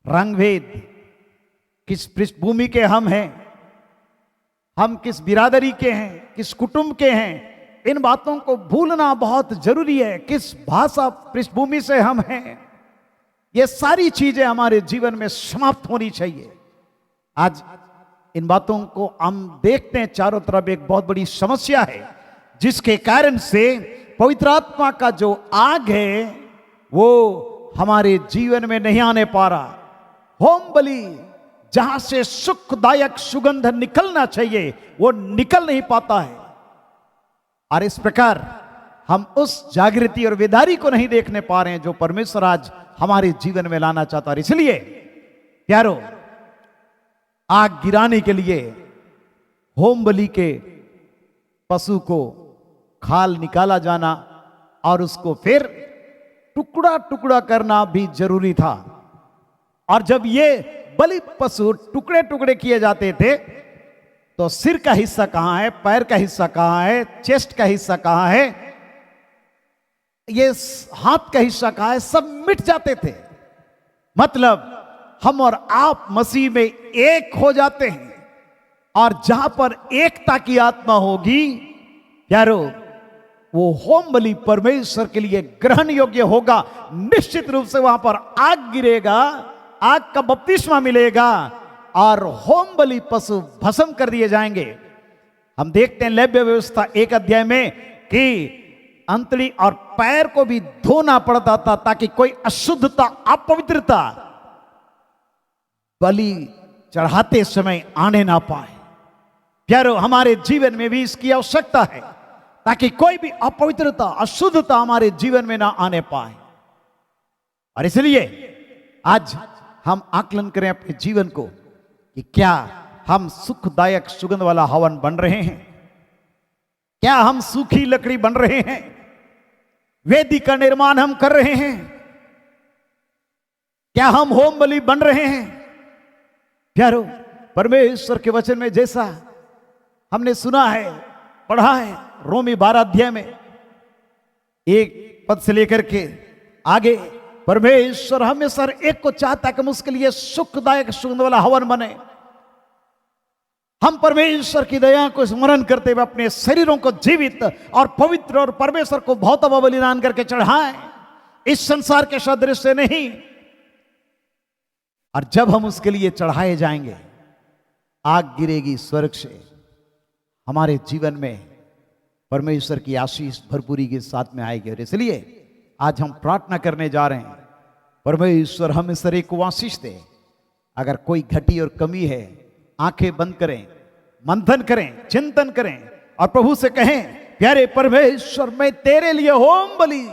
रंग भेद, किस पृष्ठभूमि के हम हैं, हम किस बिरादरी के हैं, किस कुटुंब के हैं, इन बातों को भूलना बहुत जरूरी है। किस भाषा पृष्ठभूमि से हम हैं, ये सारी चीजें हमारे जीवन में समाप्त होनी चाहिए। आज इन बातों को हम देखते हैं चारों तरफ एक बहुत बड़ी समस्या है, जिसके कारण से पवित्र आत्मा का जो आग है वो हमारे जीवन में नहीं आने पा रहा। होम बलि जहां से सुखदायक सुगंध निकलना चाहिए वो निकल नहीं पाता है और इस प्रकार हम उस जागृति और बेदारी को नहीं देखने पा रहे हैं जो परमेश्वर आज हमारे जीवन में लाना चाहता है। इसलिए प्यारो, आग गिराने के लिए होम बलि के पशु को खाल निकाला जाना और उसको फिर टुकड़ा टुकड़ा करना भी जरूरी था। और जब ये बलि पशु टुकड़े टुकड़े किए जाते थे तो सिर का हिस्सा कहां है, पैर का हिस्सा कहां है, चेस्ट का हिस्सा कहां है, ये हाथ का हिस्सा कहां है, सब मिट जाते थे। मतलब हम और आप मसीह में एक हो जाते हैं। और जहां पर एकता की आत्मा होगी प्यारो, वो होम बलि परमेश्वर के लिए ग्रहण योग्य होगा। निश्चित रूप से वहां पर आग गिरेगा, आग का बपतिस्मा मिलेगा और होम बलि पशु भस्म कर दिए जाएंगे। हम देखते हैं लेव्य व्यवस्था 1 अध्याय में कि अंतड़ी और पैर को भी धोना पड़ता था ताकि कोई अशुद्धता, अपवित्रता बलि चढ़ाते समय आने ना पाए। प्यारो, हमारे जीवन में भी इसकी आवश्यकता है ताकि कोई भी अपवित्रता, अशुद्धता हमारे जीवन में ना आने पाए। और इसलिए आज हम आकलन करें अपने जीवन को कि क्या हम सुखदायक सुगंध वाला हवन बन रहे हैं, क्या हम सूखी लकड़ी बन रहे हैं, वेदी का निर्माण हम कर रहे हैं, क्या हम होम बलि बन रहे हैं। प्यारो, परमेश्वर के वचन में जैसा हमने सुना है, पढ़ा है, रोमी 12 अध्याय में 1 पद से लेकर के आगे, परमेश्वर हमेशा एक को चाहता है कि हम उसके लिए सुखदायक सुगंध वाला हवन बने। हम परमेश्वर की दया को स्मरण करते हुए अपने शरीरों को जीवित और पवित्र और परमेश्वर को भौतिक बलिदान करके चढ़ाएं, इस संसार के सदृश से नहीं। और जब हम उसके लिए चढ़ाए जाएंगे, आग गिरेगी स्वर्ग से, हमारे जीवन में परमेश्वर की आशीष भरपूरी के साथ में आएगी। और इसलिए आज हम प्रार्थना करने जा रहे हैं, परमेश्वर हमें सर एक आशीष दे। अगर कोई घटी और कमी है, आंखें बंद करें, मंथन करें, चिंतन करें और प्रभु से कहें, प्यारे परमेश्वर, मैं तेरे लिए होम बलि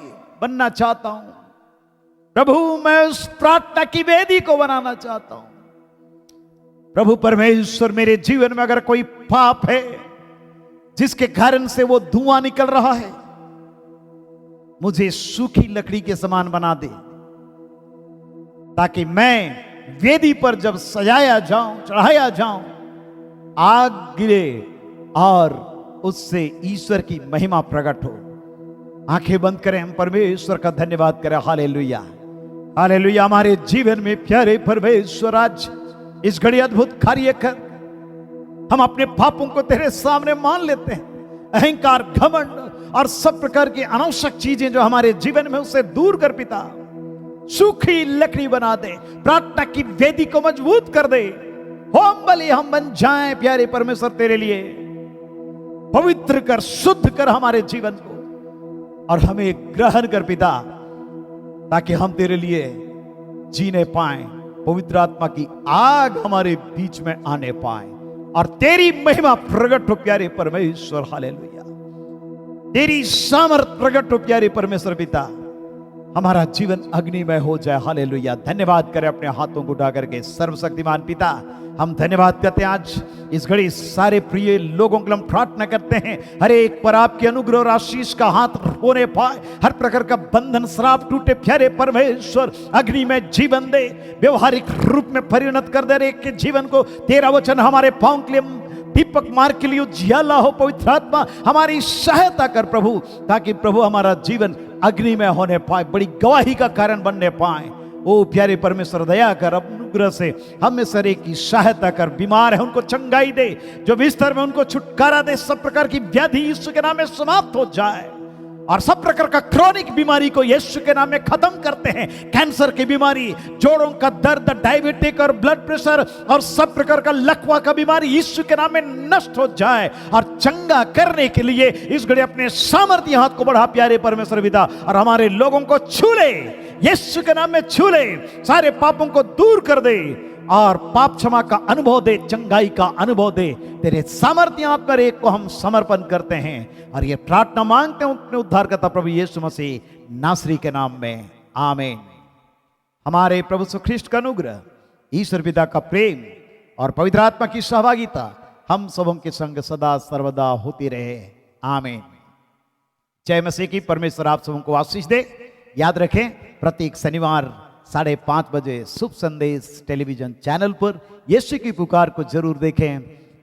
बनना चाहता हूं। प्रभु, मैं उस प्रार्थना की वेदी को बनाना चाहता हूं। प्रभु परमेश्वर, मेरे जीवन में अगर कोई पाप है जिसके कारण से वो धुआं निकल रहा है, मुझे सूखी लकड़ी के समान बना दे, ताकि मैं वेदी पर जब सजाया जाऊं, चढ़ाया जाऊं, आग गिरे और उससे ईश्वर की महिमा प्रकट हो। आंखें बंद करें, हम परमेश्वर का धन्यवाद करें। Hallelujah, hallelujah. हमारे जीवन में प्यारे परमेश्वर, आज इस घड़ी अद्भुत कार्य कर। हम अपने पापों को तेरे सामने मान लेते हैं। अहंकार, घमंड और सब प्रकार की अनावश्यक चीजें जो हमारे जीवन में, उसे दूर कर पिता। सूखी लकड़ी बना दे, प्रार्थना की वेदी को मजबूत कर दे। होम बलि हम बन जाएं प्यारे परमेश्वर तेरे लिए। पवित्र कर, शुद्ध कर हमारे जीवन को और हमें ग्रहण कर पिता, ताकि हम तेरे लिए जीने पाएं। पवित्र आत्मा की आग हमारे बीच में आने पाए और तेरी महिमा प्रकट हो प्यारे परमेश्वर। हालेलुया। तेरी सामर्थ प्रकट हो प्यारे परमेश्वर पिता। हमारा जीवन अग्निमय हो जाए। हालेलुया। धन्यवाद करें अपने हाथों को उठा करके। सर्वशक्तिमान पिता, हम धन्यवाद करते हैं आज इस घड़ी सारे प्रिय लोगों के लिए हम प्रार्थना करते हैं, हर एक पर आपके अनुग्रह और आशीष का हाथ होने पाए। हर प्रकार का बंधन, श्राप टूटे प्यारे परमेश्वर। अग्नि में जीवन दे, व्यवहारिक रूप में परिणत कर दे रे के जीवन को। तेरा वचन हमारे पांव के लिए दीपक मार्ग के लिए उजियाला हो। पवित्र आत्मा हमारी सहायता कर प्रभु, ताकि प्रभु हमारा जीवन अग्नि में होने पाए, बड़ी गवाही का कारण बनने पाए। ओ प्यारे परमेश्वर, दया कर, अनुग्रह से हम में सर की सहायता कर। बीमार है उनको चंगाई दे, जो बिस्तर में उनको छुटकारा दे। सब प्रकार की व्याधि यीशु के नाम में समाप्त हो जाए और सब प्रकार का क्रोनिक बीमारी को यीशु के नाम में खत्म करते हैं। कैंसर की बीमारी, जोड़ों का दर्द, डायबिटिक और ब्लड प्रेशर और सब प्रकार का लकवा का बीमारी यीशु के नाम में नष्ट हो जाए। और चंगा करने के लिए इस घड़ी अपने सामर्थ्य हाथ को बढ़ा प्यारे परमेश्वर पिता, और हमारे लोगों को छू ले, यीशु के नाम में छू ले, सारे पापों को दूर कर दे और पाप क्षमा का अनुभव दे, चंगाई का अनुभव दे। तेरे सामर्थ्य हाथ पर एक को हम समर्पण करते हैं और ये प्रार्थना मांगते हैं अपने उद्धारकर्ता प्रभु यीशु मसीह नासरी के नाम में, आमीन। हमारे प्रभु यीशु ख्रीष्ट का अनुग्रह, ईश्वर पिता का प्रेम और पवित्र आत्मा की सहभागिता हम सबों के संग सदा सर्वदा होती रहे, आमीन। जय मसीह की। परमेश्वर आप सबों को आशीष दे। याद रखें, प्रत्येक शनिवार 5:30 बजे शुभ संदेश टेलीविजन चैनल पर यीशु की पुकार को जरूर देखें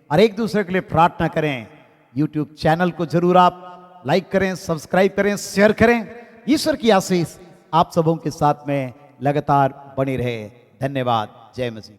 और एक दूसरे के लिए प्रार्थना करें। यूट्यूब चैनल को जरूर आप लाइक करें, सब्सक्राइब करें, शेयर करें। ईश्वर की आशीष आप सबों के साथ में लगातार बनी रहे। धन्यवाद। जय मसीह।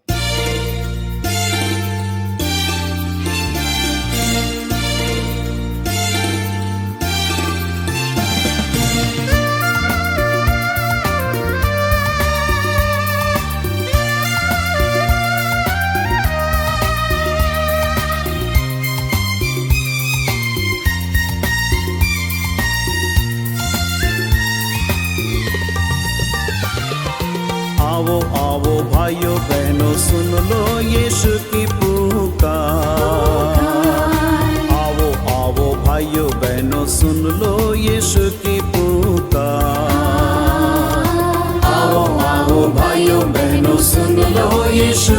आओ भाइयों बहनों सुन लो यीशु की पुकार। आओ आओ भाइयों बहनों सुन लो यीशु की पुकार। आओ आओ भाइयों बहनों सुन लो यीशु